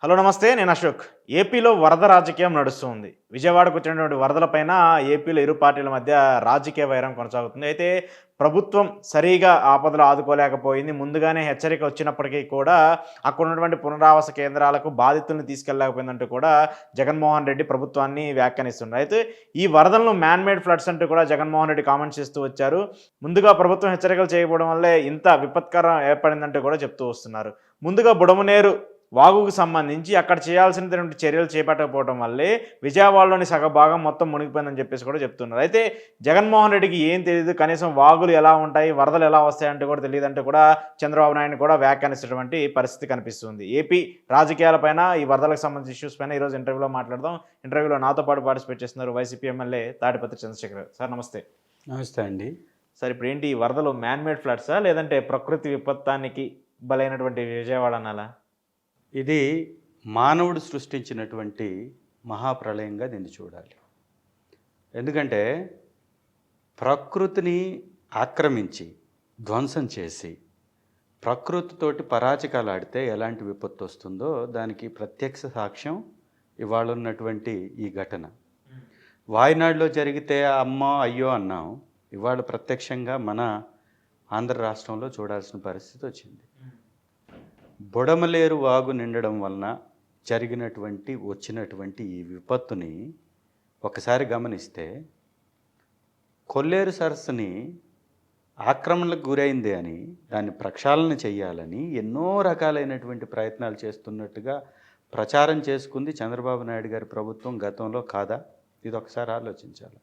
Hello నమస్తే. నేను అశోక్. ఏపీలో వరద రాజకీయం నడుస్తుంది. విజయవాడకు వచ్చినటువంటి వరదలపైన ఏపీలో ఇరు పార్టీల మధ్య రాజకీయ వైరం కొనసాగుతుంది. అయితే ప్రభుత్వం సరిగా ఆపదలో ఆదుకోలేకపోయింది. ముందుగానే హెచ్చరిక వచ్చినప్పటికీ కూడా అక్కడ ఉన్నటువంటి పునరావాస కేంద్రాలకు బాధితులను తీసుకెళ్ళలేకపోయిందంటూ కూడా జగన్మోహన్ రెడ్డి ప్రభుత్వాన్ని వ్యాఖ్యానిస్తున్నారు. అయితే ఈ వరదలను మ్యాన్ మేడ్ ఫ్లడ్స్ అంటూ కూడా జగన్మోహన్ రెడ్డి కామెంట్స్ చేస్తూ వచ్చారు. ముందుగా ప్రభుత్వం హెచ్చరికలు చేయకపోవడం వల్లే ఇంత విపత్కరం ఏర్పడిందంటూ కూడా చెప్తూ వస్తున్నారు. ముందుగా బుడమనేరు వాగుకు సంబంధించి అక్కడ చేయాల్సినటువంటి చర్యలు చేపట్టకపోవడం వల్లే విజయవాడలోని సగభాగం మొత్తం మునిగిపోయిందని చెప్పేసి కూడా చెప్తున్నారు. అయితే జగన్మోహన్ రెడ్డికి ఏం తెలియదు, కనీసం వాగులు ఎలా ఉంటాయి, వరదలు ఎలా వస్తాయంటే కూడా తెలియదంటూ కూడా చంద్రబాబు నాయుడు కూడా వ్యాఖ్యానిస్తున్నటువంటి పరిస్థితి కనిపిస్తుంది. ఏపీ రాజకీయాలపైన ఈ వరదలకు సంబంధించిన ఇష్యూస్ పైన ఈరోజు ఇంటర్వ్యూలో మాట్లాడదాం. ఇంటర్వ్యూలో నాతో పాటు పార్టిసిపేట్ చేస్తున్నారు YCP MLA Tadipatri Chandrasekhar. Sir నమస్తే. నమస్తే అండి. సార్ ఇప్పుడు ఏంటి, ఈ వరదలు మ్యాన్ మేడ్ ఫ్లడ్సా లేదంటే ప్రకృతి విపత్తానికి బలైనటువంటి విజయవాడ అనాలా? ఇది మానవుడు సృష్టించినటువంటి మహాప్రళయంగా దీన్ని చూడాలి. ఎందుకంటే ప్రకృతిని ఆక్రమించి ధ్వంసం చేసి ప్రకృతితోటి పరాచకాలు ఆడితే ఎలాంటి విపత్తు వస్తుందో దానికి ప్రత్యక్ష సాక్ష్యం ఇవాళ ఉన్నటువంటి ఈ ఘటన. వాయనాడులో జరిగితే అమ్మో అయ్యో అన్నాం, ఇవాళ ప్రత్యక్షంగా మన ఆంధ్ర రాష్ట్రంలో చూడాల్సిన పరిస్థితి వచ్చింది. బుడమలేరు వాగు నిండడం వలన వచ్చినటువంటి ఈ విపత్తుని ఒకసారి గమనిస్తే, కొల్లేరు సరస్సుని ఆక్రమణలకు గురైంది అని దాన్ని ప్రక్షాళన చేయాలని ఎన్నో రకాలైనటువంటి ప్రయత్నాలు చేస్తున్నట్టుగా ప్రచారం చేసుకుంది చంద్రబాబు నాయుడు గారి ప్రభుత్వం గతంలో కాదా? ఇది ఒకసారి ఆలోచించాలి.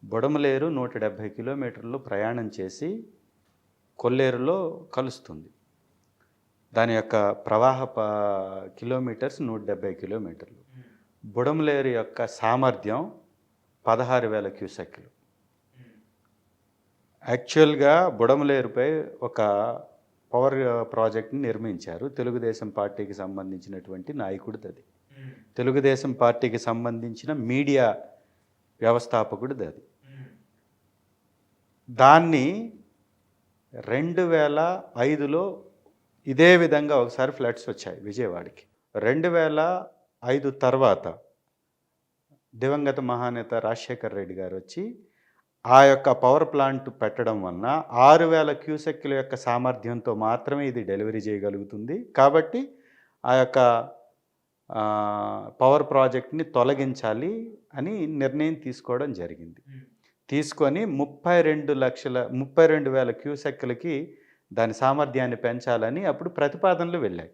బుడమలేరు 170 కిలోమీటర్లు ప్రయాణం చేసి కొల్లేరులో కలుస్తుంది. దాని యొక్క ప్రవాహ కిలోమీటర్స్ 170 కిలోమీటర్లు. బుడమలేరు యొక్క సామర్థ్యం 16,000 క్యూసెక్లు. యాక్చువల్గా బుడమలేరుపై ఒక పవర్ ప్రాజెక్ట్ని నిర్మించారు. తెలుగుదేశం పార్టీకి సంబంధించినటువంటి నాయకుడిది అది. తెలుగుదేశం పార్టీకి సంబంధించిన మీడియా వ్యవస్థాపకుడిది అది. దాన్ని 2005లో ఇదే విధంగా ఒకసారి ఫ్లడ్స్ వచ్చాయి విజయవాడకి. 2005 తర్వాత దివంగత మహానేత రాజశేఖర్ రెడ్డి గారు వచ్చి ఆ యొక్క పవర్ ప్లాంట్ పెట్టడం వలన 6,000 క్యూసెక్ల యొక్క సామర్థ్యంతో మాత్రమే ఇది డెలివరీ చేయగలుగుతుంది. కాబట్టి ఆ యొక్క పవర్ ప్రాజెక్ట్ని తొలగించాలి అని నిర్ణయం తీసుకోవడం జరిగింది. తీసుకొని 32,000 క్యూసెక్లకి దాని సామర్థ్యాన్ని పెంచాలని అప్పుడు ప్రతిపాదనలు వెళ్ళాయి.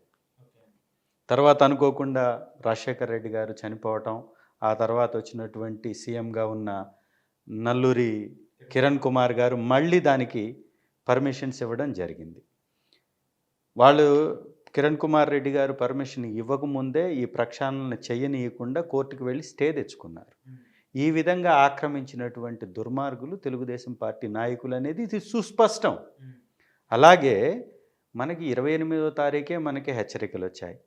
తర్వాత అనుకోకుండా రాజశేఖర్ రెడ్డి గారు చనిపోవటం, ఆ తర్వాత వచ్చినటువంటి సీఎంగా ఉన్న నల్లూరి కిరణ్ కుమార్ గారు మళ్ళీ దానికి పర్మిషన్స్ ఇవ్వడం జరిగింది. వాళ్ళు కిరణ్ కుమార్ రెడ్డి గారు పర్మిషన్ ఇవ్వకముందే ఈ ప్రక్షాళన చేయనీయకుండా కోర్టుకు వెళ్ళి స్టే తెచ్చుకున్నారు. ఈ విధంగా ఆక్రమించినటువంటి దుర్మార్గులు తెలుగుదేశం పార్టీ నాయకులు అనేది ఇది సుస్పష్టం. అలాగే మనకి 28వ తారీఖే మనకి హెచ్చరికలు వచ్చాయి,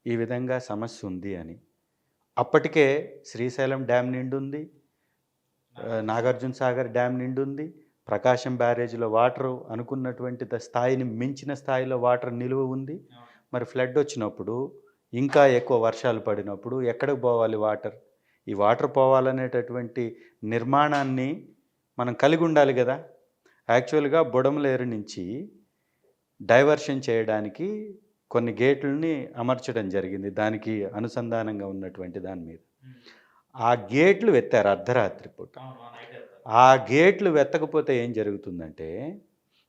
ఈ విధంగా సమస్య ఉంది అని. అప్పటికే శ్రీశైలం డ్యామ్ నిండుంది, నాగార్జున సాగర్ డ్యామ్ నిండుంది, ప్రకాశం బ్యారేజ్లో వాటరు అనుకున్నటువంటి స్థాయిని మించిన స్థాయిలో వాటర్ నిలువ ఉంది. మరి ఫ్లడ్ వచ్చినప్పుడు, ఇంకా ఎక్కువ వర్షాలు పడినప్పుడు ఎక్కడికి పోవాలి వాటర్? ఈ వాటర్ పోవాలనేటటువంటి నిర్మాణాన్ని మనం కలిగి ఉండాలి కదా. యాక్చువల్గా బుడమలేరు నుంచి డైవర్షన్ చేయడానికి కొన్ని గేట్లని అమర్చడం జరిగింది, దానికి అనుసంధానంగా ఉన్నటువంటి దాని మీద. ఆ గేట్లు వెత్తారు అర్ధరాత్రి పూట. ఆ గేట్లు వెత్తకపోతే ఏం జరుగుతుందంటే,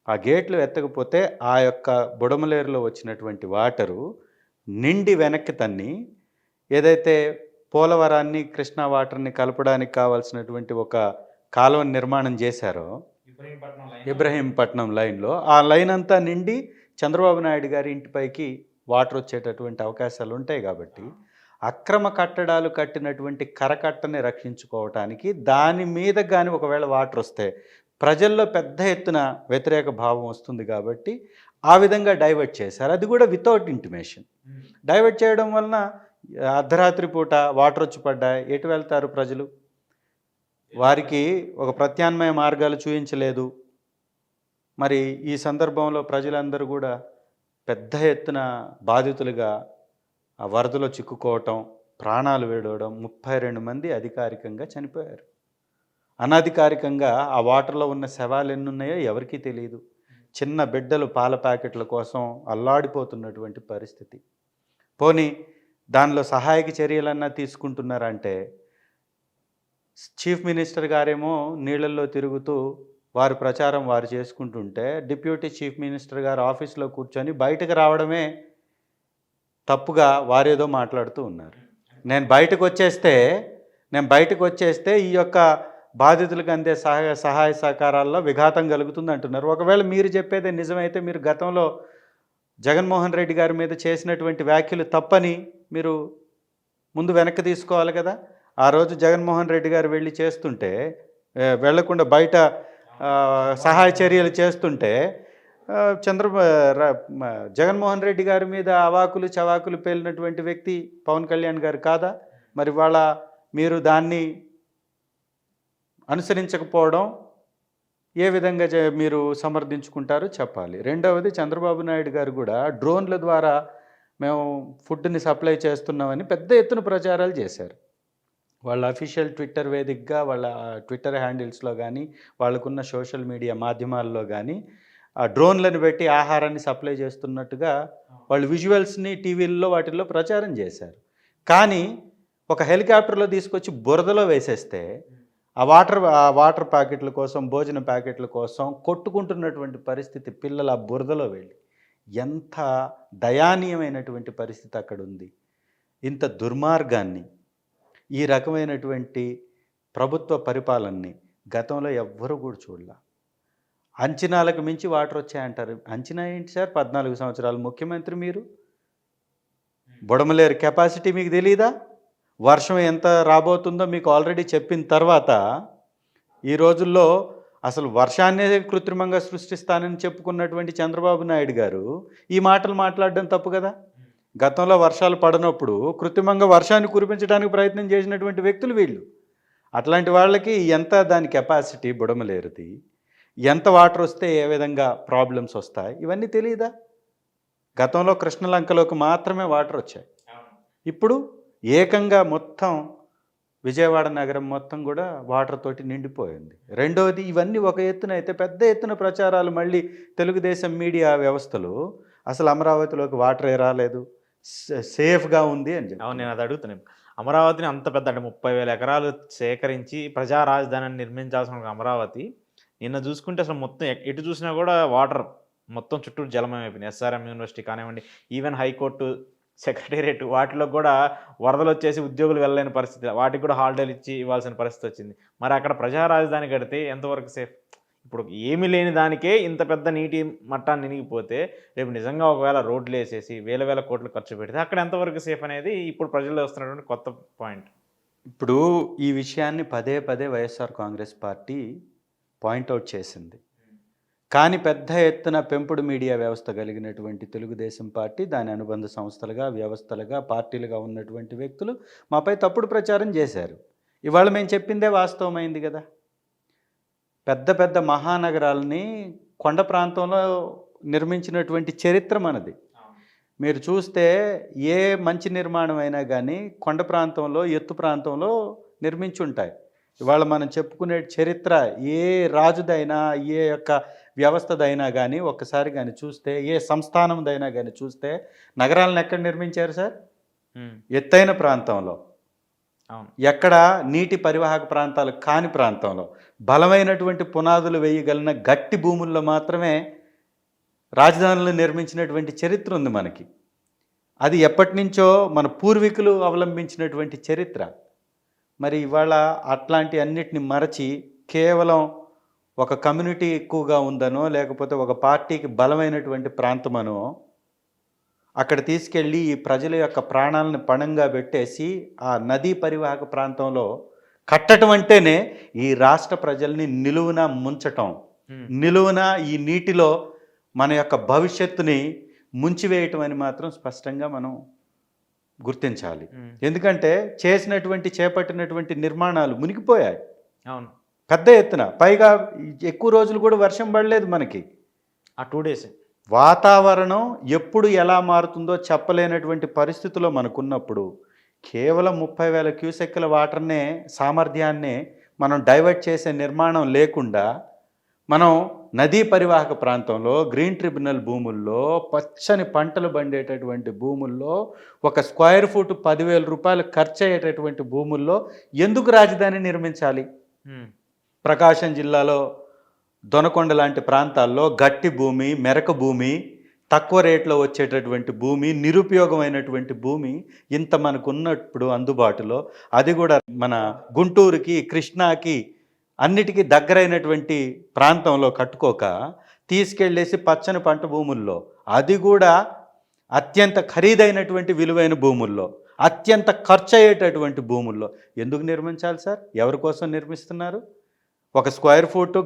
ఆ గేట్లు వెత్తకపోతే ఆ యొక్క బుడమలేరులో వచ్చినటువంటి వాటరు నిండి వెనక్కి తన్ని ఏదైతే పోలవరాన్ని కృష్ణా వాటర్ని కలపడానికి కావాల్సినటువంటి ఒక కాలువని నిర్మాణం చేశారో ఇబ్రహీంపట్నం లైన్లో, ఆ లైన్ అంతా నిండి చంద్రబాబు నాయుడు గారి ఇంటిపైకి వాటర్ వచ్చేటటువంటి అవకాశాలు ఉంటాయి. కాబట్టి అక్రమ కట్టడాలు కట్టినటువంటి కరకట్టని రక్షించుకోవటానికి దాని మీద కానీ ఒకవేళ వాటర్ వస్తే ప్రజల్లో పెద్ద ఎత్తున వ్యతిరేక భావం వస్తుంది. కాబట్టి ఆ విధంగా డైవర్ట్ చేశారు, అది కూడా వితౌట్ ఇంటిమేషన్. డైవర్ట్ చేయడం వలన అర్ధరాత్రి పూట వాటర్ వచ్చి పడ్డాయి, ఎటు వెళ్తారు ప్రజలు? వారికి ఒక ప్రత్యామ్నాయ మార్గాలు చూపించలేదు. మరి ఈ సందర్భంలో ప్రజలందరూ కూడా పెద్ద ఎత్తున బాధితులుగా ఆ వరదలో చిక్కుకోవటం, ప్రాణాలు విడవడం, 32 మంది అధికారికంగా చనిపోయారు. అనధికారికంగా ఆ వాటర్లో ఉన్న శవాలు ఎన్నున్నాయో ఎవరికీ తెలియదు. చిన్న బిడ్డలు పాల ప్యాకెట్ల కోసం అల్లాడిపోతున్నటువంటి పరిస్థితి. పోనీ దానిలో సహాయక చర్యలన్నా తీసుకుంటున్నారంటే, చీఫ్ మినిస్టర్ గారేమో నీళ్ళల్లో తిరుగుతూ వారి ప్రచారం వారు చేసుకుంటుంటే, డిప్యూటీ చీఫ్ మినిస్టర్ గారు ఆఫీస్లో కూర్చొని బయటకు రావడమే తప్పుగా వారేదో మాట్లాడుతూ ఉన్నారు. నేను బయటకు వచ్చేస్తే ఈ యొక్క బాధితులకు అందే సహాయ సహకారాల్లో విఘాతం కలుగుతుంది అంటున్నారు. ఒకవేళ మీరు చెప్పేదే నిజమైతే మీరు గతంలో జగన్మోహన్ రెడ్డి గారి మీద చేసినటువంటి వ్యాఖ్యలు తప్పని మీరు ముందు వెనక్కి తీసుకోవాలి కదా. ఆ రోజు జగన్మోహన్ రెడ్డి గారు వెళ్ళి చేస్తుంటే, వెళ్లకుండా బయట సహాయ చర్యలు చేస్తుంటే జగన్మోహన్ రెడ్డి గారి మీద అవాకులు చవాకులు పేలినటువంటి వ్యక్తి పవన్ కళ్యాణ్ గారు కాదా? మరి వాళ్ళ మీరు దాన్ని అనుసరించకపోవడం ఏ విధంగా మీరు సమర్థించుకుంటారో చెప్పాలి. రెండవది, చంద్రబాబు నాయుడు గారు కూడా డ్రోన్ల ద్వారా మేము ఫుడ్ని సప్లై చేస్తున్నామని పెద్ద ఎత్తున ప్రచారాలు చేశారు. వాళ్ళ అఫీషియల్ ట్విట్టర్ వేదికగా, వాళ్ళ ట్విట్టర్ హ్యాండిల్స్లో కానీ, వాళ్ళకున్న సోషల్ మీడియా మాధ్యమాల్లో కానీ ఆ డ్రోన్లను పెట్టి ఆహారాన్ని సప్లై చేస్తున్నట్టుగా వాళ్ళు విజువల్స్ని టీవీల్లో వాటిల్లో ప్రచారం చేశారు. కానీ ఒక హెలికాప్టర్లో తీసుకొచ్చి బురదలో వేసేస్తే ఆ వాటర్ ప్యాకెట్ల కోసం, భోజన ప్యాకెట్ల కోసం కొట్టుకుంటున్నటువంటి పరిస్థితి, పిల్లలు ఆ బురదలో వెళ్ళి, ఎంత దయానీయమైనటువంటి పరిస్థితి అక్కడ ఉంది. ఇంత దుర్మార్గాన్ని, ఈ రకమైనటువంటి ప్రభుత్వ పరిపాలనని గతంలో ఎవ్వరూ కూడా చూడలే. అంచనాలకు మించి వాటర్ వచ్చాయంటారు. అంచనా ఏంటి సార్? 14 సంవత్సరాలు ముఖ్యమంత్రి మీరు. బుడమలేరు కెపాసిటీ మీకు తెలీదా? వర్షం ఎంత రాబోతుందో మీకు ఆల్రెడీ చెప్పిన తర్వాత, ఈ రోజుల్లో అసలు వర్షాన్నే కృత్రిమంగా సృష్టిస్తానని చెప్పుకున్నటువంటి చంద్రబాబు నాయుడు గారు ఈ మాటలు మాట్లాడడం తప్పు కదా. గతంలో వర్షాలు పడనప్పుడు కృత్రిమంగా వర్షాన్ని కురిపించడానికి ప్రయత్నం చేసినటువంటి వ్యక్తులు వీళ్ళు. అట్లాంటి వాళ్ళకి ఎంత దాని కెపాసిటీ బుడమలేరుది, ఎంత వాటర్ వస్తే ఏ విధంగా ప్రాబ్లమ్స్ వస్తాయి, ఇవన్నీ తెలియదా? గతంలో కృష్ణలంకలోకి మాత్రమే వాటర్ వచ్చాయి. ఇప్పుడు ఏకంగా మొత్తం విజయవాడ నగరం మొత్తం కూడా వాటర్ తోటి నిండిపోయింది. రెండవది, ఇవన్నీ ఒక ఎత్తున అయితే పెద్ద ఎత్తున ప్రచారాలు మళ్ళీ తెలుగుదేశం మీడియా వ్యవస్థలు అసలు అమరావతిలోకి వాటరే రాలేదు, సేఫ్గా ఉంది అని చెప్పి. అవును, నేను అది అడుగుతున్నాను. అమరావతిని అంత పెద్ద, అంటే 30,000 ఎకరాలు సేకరించి ప్రజా రాజధానిని నిర్మించాల్సిన అమరావతి నిన్న చూసుకుంటే అసలు మొత్తం ఎటు చూసినా కూడా వాటర్, మొత్తం చుట్టూ జలమయం అయిపోయింది. ఎస్ఆర్ఎం యూనివర్సిటీ కానివ్వండి, ఈవెన్ హైకోర్టు సెక్రటేరియట్ వాటిలో కూడా వరదలు వచ్చేసి ఉద్యోగులు వెళ్ళలేని పరిస్థితి, వాటికి కూడా హాలిడేలు ఇచ్చి ఇవ్వాల్సిన పరిస్థితి వచ్చింది. మరి అక్కడ ప్రజా రాజధాని కడితే ఎంతవరకు సేఫ్? ఇప్పుడు ఏమీ లేని దానికే ఇంత పెద్ద నీటి మట్టాన్ని నినిగిపోతే, రేపు నిజంగా ఒకవేళ రోడ్లు వేసేసి వేల కోట్లు ఖర్చు పెడితే అక్కడ ఎంతవరకు సేఫ్ అనేది ఇప్పుడు ప్రజల్లో వస్తున్నటువంటి కొత్త పాయింట్. ఇప్పుడు ఈ విషయాన్ని పదే వైఎస్ఆర్ కాంగ్రెస్ పార్టీ పాయింట్అవుట్ చేసింది. కానీ పెద్ద ఎత్తున పెంపుడు మీడియా వ్యవస్థ కలిగినటువంటి తెలుగుదేశం పార్టీ, దాని అనుబంధ సంస్థలుగా, వ్యవస్థలుగా, పార్టీలుగా ఉన్నటువంటి వ్యక్తులు మాపై తప్పుడు ప్రచారం చేశారు. ఇవాళ మేము చెప్పిందే వాస్తవమైంది కదా. పెద్ద మహానగరాలని కొండ ప్రాంతంలో నిర్మించినటువంటి చరిత్ర మనది. మీరు చూస్తే ఏ మంచి నిర్మాణం అయినా కానీ కొండ ప్రాంతంలో, ఎత్తు ప్రాంతంలో నిర్మించుంటాయి. ఇవాళ మనం చెప్పుకునే చరిత్ర ఏ రాజుదైనా, ఏ యొక్క వ్యవస్థదైనా కానీ ఒక్కసారి కానీ చూస్తే, ఏ సంస్థానందైనా కానీ చూస్తే, నగరాలను ఎక్కడ నిర్మించారు సార్? ఎత్తైన ప్రాంతంలో, ఎక్కడ నీటి పరివాహక ప్రాంతాలు కాని ప్రాంతంలో, బలమైనటువంటి పునాదులు వేయగలిగిన గట్టి భూముల్లో మాత్రమే రాజధానులు నిర్మించినటువంటి చరిత్ర ఉంది మనకి. అది ఎప్పటి నుంచో మన పూర్వీకులు అవలంబించినటువంటి చరిత్ర. మరి ఇవాళ అట్లాంటి అన్నిటిని మరచి కేవలం ఒక కమ్యూనిటీ ఎక్కువగా ఉందనో, లేకపోతే ఒక పార్టీకి బలమైనటువంటి ప్రాంతమనో అక్కడ తీసుకెళ్ళి ఈ ప్రజల యొక్క ప్రాణాలను పణంగా పెట్టేసి ఆ నదీ పరివాహక ప్రాంతంలో కట్టడం అంటేనే ఈ రాష్ట్ర ప్రజల్ని నిలువున ముంచటం, నిలువున ఈ నీటిలో మన యొక్క భవిష్యత్తుని ముంచివేయటం అని మాత్రం స్పష్టంగా మనం గుర్తించాలి. ఎందుకంటే చేపట్టినటువంటి నిర్మాణాలు మునిగిపోయాయి. అవును, పెద్ద ఎత్తున. పైగా ఎక్కువ రోజులు కూడా వర్షం పడలేదు మనకి. ఆ 2 days వాతావరణం ఎప్పుడు ఎలా మారుతుందో చెప్పలేనటువంటి పరిస్థితిలో మనకున్నప్పుడు కేవలం 30,000 క్యూసెక్కుల వాటర్నే సామర్థ్యాన్నే మనం డైవర్ట్ చేసే నిర్మాణం లేకుండా మనం నదీ పరివాహక ప్రాంతంలో గ్రీన్ ట్రిబ్యునల్ భూముల్లో పచ్చని పంటలు పండేటటువంటి భూముల్లో ఒక స్క్వేర్ ఫుట్ 10,000 రూపాయలు ఖర్చు అయ్యేటటువంటి భూముల్లో ఎందుకు రాజధాని నిర్మించాలి? ప్రకాశం జిల్లాలో దొనకొండ లాంటి ప్రాంతాల్లో గట్టి భూమి, మెరక భూమి, తక్కువ రేట్లో వచ్చేటటువంటి భూమి, నిరుపయోగమైనటువంటి భూమి ఇంత మనకు ఉన్నప్పుడు అందుబాటులో, అది కూడా మన గుంటూరుకి, కృష్ణాకి అన్నిటికీ దగ్గరైనటువంటి ప్రాంతంలో కట్టుకోక తీసుకెళ్ళేసి పచ్చని పంట భూముల్లో, అది కూడా అత్యంత ఖరీదైనటువంటి విలువైన భూముల్లో, అత్యంత ఖర్చు అయ్యేటటువంటి భూముల్లో ఎందుకు నిర్మించాలి సార్? ఎవరి కోసం నిర్మిస్తున్నారు? ఒక స్క్వేర్ ఫుట్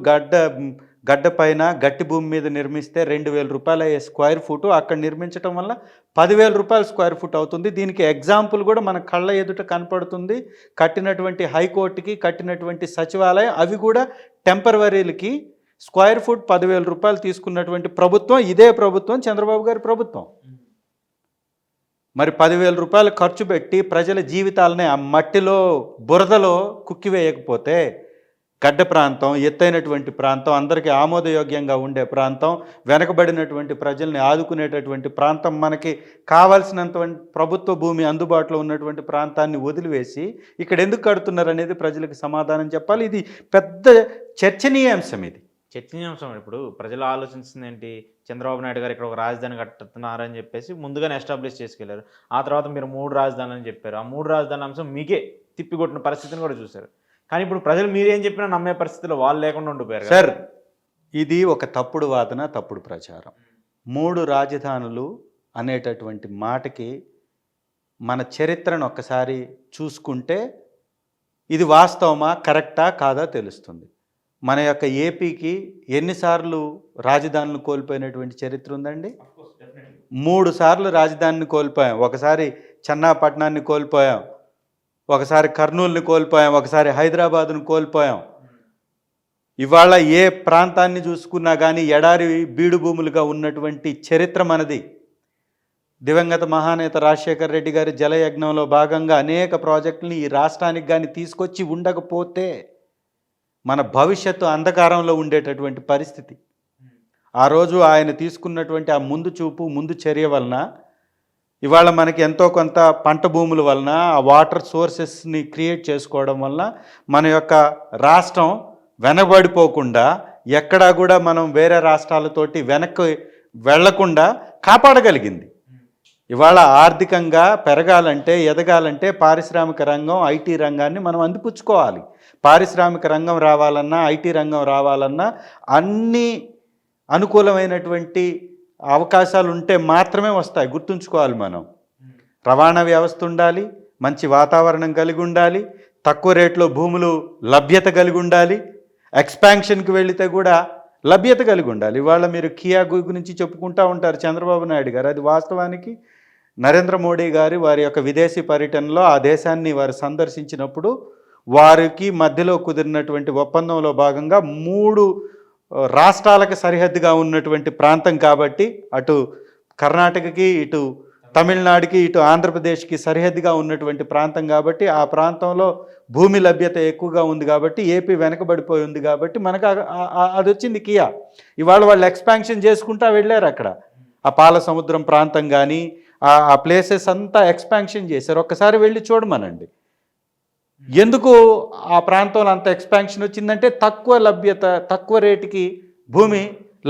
గడ్డ పైన గట్టి భూమి మీద నిర్మిస్తే 2,000 రూపాయలు అయ్యే స్క్వేర్ ఫుట్ అక్కడ నిర్మించడం వల్ల 10,000 రూపాయలు స్క్వేర్ ఫుట్ అవుతుంది. దీనికి ఎగ్జాంపుల్ కూడా మన కళ్ళ ఎదుట కనపడుతుంది. కట్టినటువంటి హైకోర్టుకి, కట్టినటువంటి సచివాలయం, అవి కూడా టెంపరవరీలకి స్క్వేర్ ఫుట్ 10,000 రూపాయలు తీసుకున్నటువంటి ప్రభుత్వం ఇదే ప్రభుత్వం, చంద్రబాబు గారి ప్రభుత్వం. మరి 10,000 రూపాయలు ఖర్చు పెట్టి ప్రజల జీవితాలని ఆ మట్టిలో బురదలో కుక్కివేయకపోతే, గడ్డ ప్రాంతం, ఎత్తైనటువంటి ప్రాంతం, అందరికీ ఆమోదయోగ్యంగా ఉండే ప్రాంతం, వెనకబడినటువంటి ప్రజల్ని ఆదుకునేటటువంటి ప్రాంతం, మనకి కావాల్సినంత ప్రభుత్వ భూమి అందుబాటులో ఉన్నటువంటి ప్రాంతాన్ని వదిలివేసి ఇక్కడ ఎందుకు కడుతున్నారు అనేది ప్రజలకు సమాధానం చెప్పాలి. ఇది పెద్ద చర్చనీయాంశం. ఇది చర్చనీయాంశం. ఇప్పుడు ప్రజలు ఆలోచించింది ఏంటి? చంద్రబాబు నాయుడు గారు ఇక్కడ ఒక రాజధాని కట్టుతున్నారని చెప్పేసి ముందుగానే ఎస్టాబ్లిష్ చేసుకెళ్లారు. ఆ తర్వాత మీరు 3 రాజధానులు అని చెప్పారు. ఆ 3 రాజధానుల అంశం మీకే తిప్పికొట్టిన పరిస్థితిని కూడా చూశారు. కానీ ఇప్పుడు ప్రజలు మీరేం చెప్పినా నమ్మే పరిస్థితిలో వాళ్ళు లేకుండా ఉండిపోయారు సార్. ఇది ఒక తప్పుడు వాదన, తప్పుడు ప్రచారం. 3 రాజధానులు అనేటటువంటి మాటకి మన చరిత్రను ఒక్కసారి చూసుకుంటే ఇది వాస్తవమా, కరెక్టా కాదా తెలుస్తుంది. మన యొక్క ఏపీకి ఎన్నిసార్లు రాజధానులు కోల్పోయినటువంటి చరిత్ర ఉందండి? 3 సార్లు రాజధానిని కోల్పోయాం. ఒకసారి చెన్నాపట్నాన్ని కోల్పోయాం, ఒకసారి కర్నూలుని కోల్పోయాం, ఒకసారి హైదరాబాదును కోల్పోయాం. ఇవాళ ఏ ప్రాంతాన్ని చూసుకున్నా కానీ ఎడారి బీడు భూములుగా ఉన్నటువంటి చరిత్ర మనది. దివంగత మహానేత రాజశేఖర్ రెడ్డి గారి జలయజ్ఞంలో భాగంగా అనేక ప్రాజెక్టులని ఈ రాష్ట్రానికి కానీ తీసుకొచ్చి ఉండకపోతే మన భవిష్యత్తు అంధకారంలో ఉండేటటువంటి పరిస్థితి. ఆ రోజు ఆయన తీసుకున్నటువంటి ఆ ముందు చూపు, ముందు చర్య వలన ఇవాళ మనకి ఎంతో కొంత పంట భూముల వలన, ఆ వాటర్ సోర్సెస్ని క్రియేట్ చేసుకోవడం వలన మన యొక్క రాష్ట్రం వెనబడిపోకుండా, ఎక్కడా కూడా మనం వేరే రాష్ట్రాలతోటి వెనక్కి వెళ్లకుండా కాపాడగలిగింది. ఇవాళ ఆర్థికంగా పెరగాలంటే, ఎదగాలంటే పారిశ్రామిక రంగం, ఐటీ రంగాన్ని మనం అందిపుచ్చుకోవాలి. పారిశ్రామిక రంగం రావాలన్నా, ఐటీ రంగం రావాలన్నా అన్ని అనుకూలమైనటువంటి అవకాశాలు ఉంటే మాత్రమే వస్తాయి. గుర్తుంచుకోవాలి మనం. రవాణా వ్యవస్థ ఉండాలి, మంచి వాతావరణం కలిగి ఉండాలి, తక్కువ రేట్లో భూములు లభ్యత కలిగి ఉండాలి, ఎక్స్పాన్షన్కి వెళితే కూడా లభ్యత కలిగి ఉండాలి. ఇవాళ మీరు కియా గురించి చెప్పుకుంటూ ఉంటారు చంద్రబాబు నాయుడు గారు. అది వాస్తవానికి నరేంద్ర మోడీ గారు వారి యొక్క విదేశీ పర్యటనలో ఆ దేశాన్ని వారు సందర్శించినప్పుడు వారికి మధ్యలో కుదిరినటువంటి ఒప్పందంలో భాగంగా 3 రాష్ట్రాలకు సరిహద్దుగా ఉన్నటువంటి ప్రాంతం కాబట్టి, అటు కర్ణాటకకి, ఇటు తమిళనాడుకి, ఇటు ఆంధ్రప్రదేశ్కి సరిహద్దుగా ఉన్నటువంటి ప్రాంతం కాబట్టి, ఆ ప్రాంతంలో భూమి లభ్యత ఎక్కువగా ఉంది కాబట్టి, ఏపీ వెనకబడిపోయి ఉంది కాబట్టి మనకు అది వచ్చింది కియా. ఇవాళ వాళ్ళు ఎక్స్పాన్షన్ చేసుకుంటూ వెళ్ళారు. అక్కడ ఆ పాల సముద్రం ప్రాంతం కానీ ఆ ప్లేసెస్ అంతా ఎక్స్పాన్షన్ చేశారు. ఒక్కసారి వెళ్ళి చూడమనండి. ఎందుకు ఆ ప్రాంతంలో అంత ఎక్స్పాన్షన్ వచ్చిందంటే తక్కువ లభ్యత, తక్కువ రేటుకి భూమి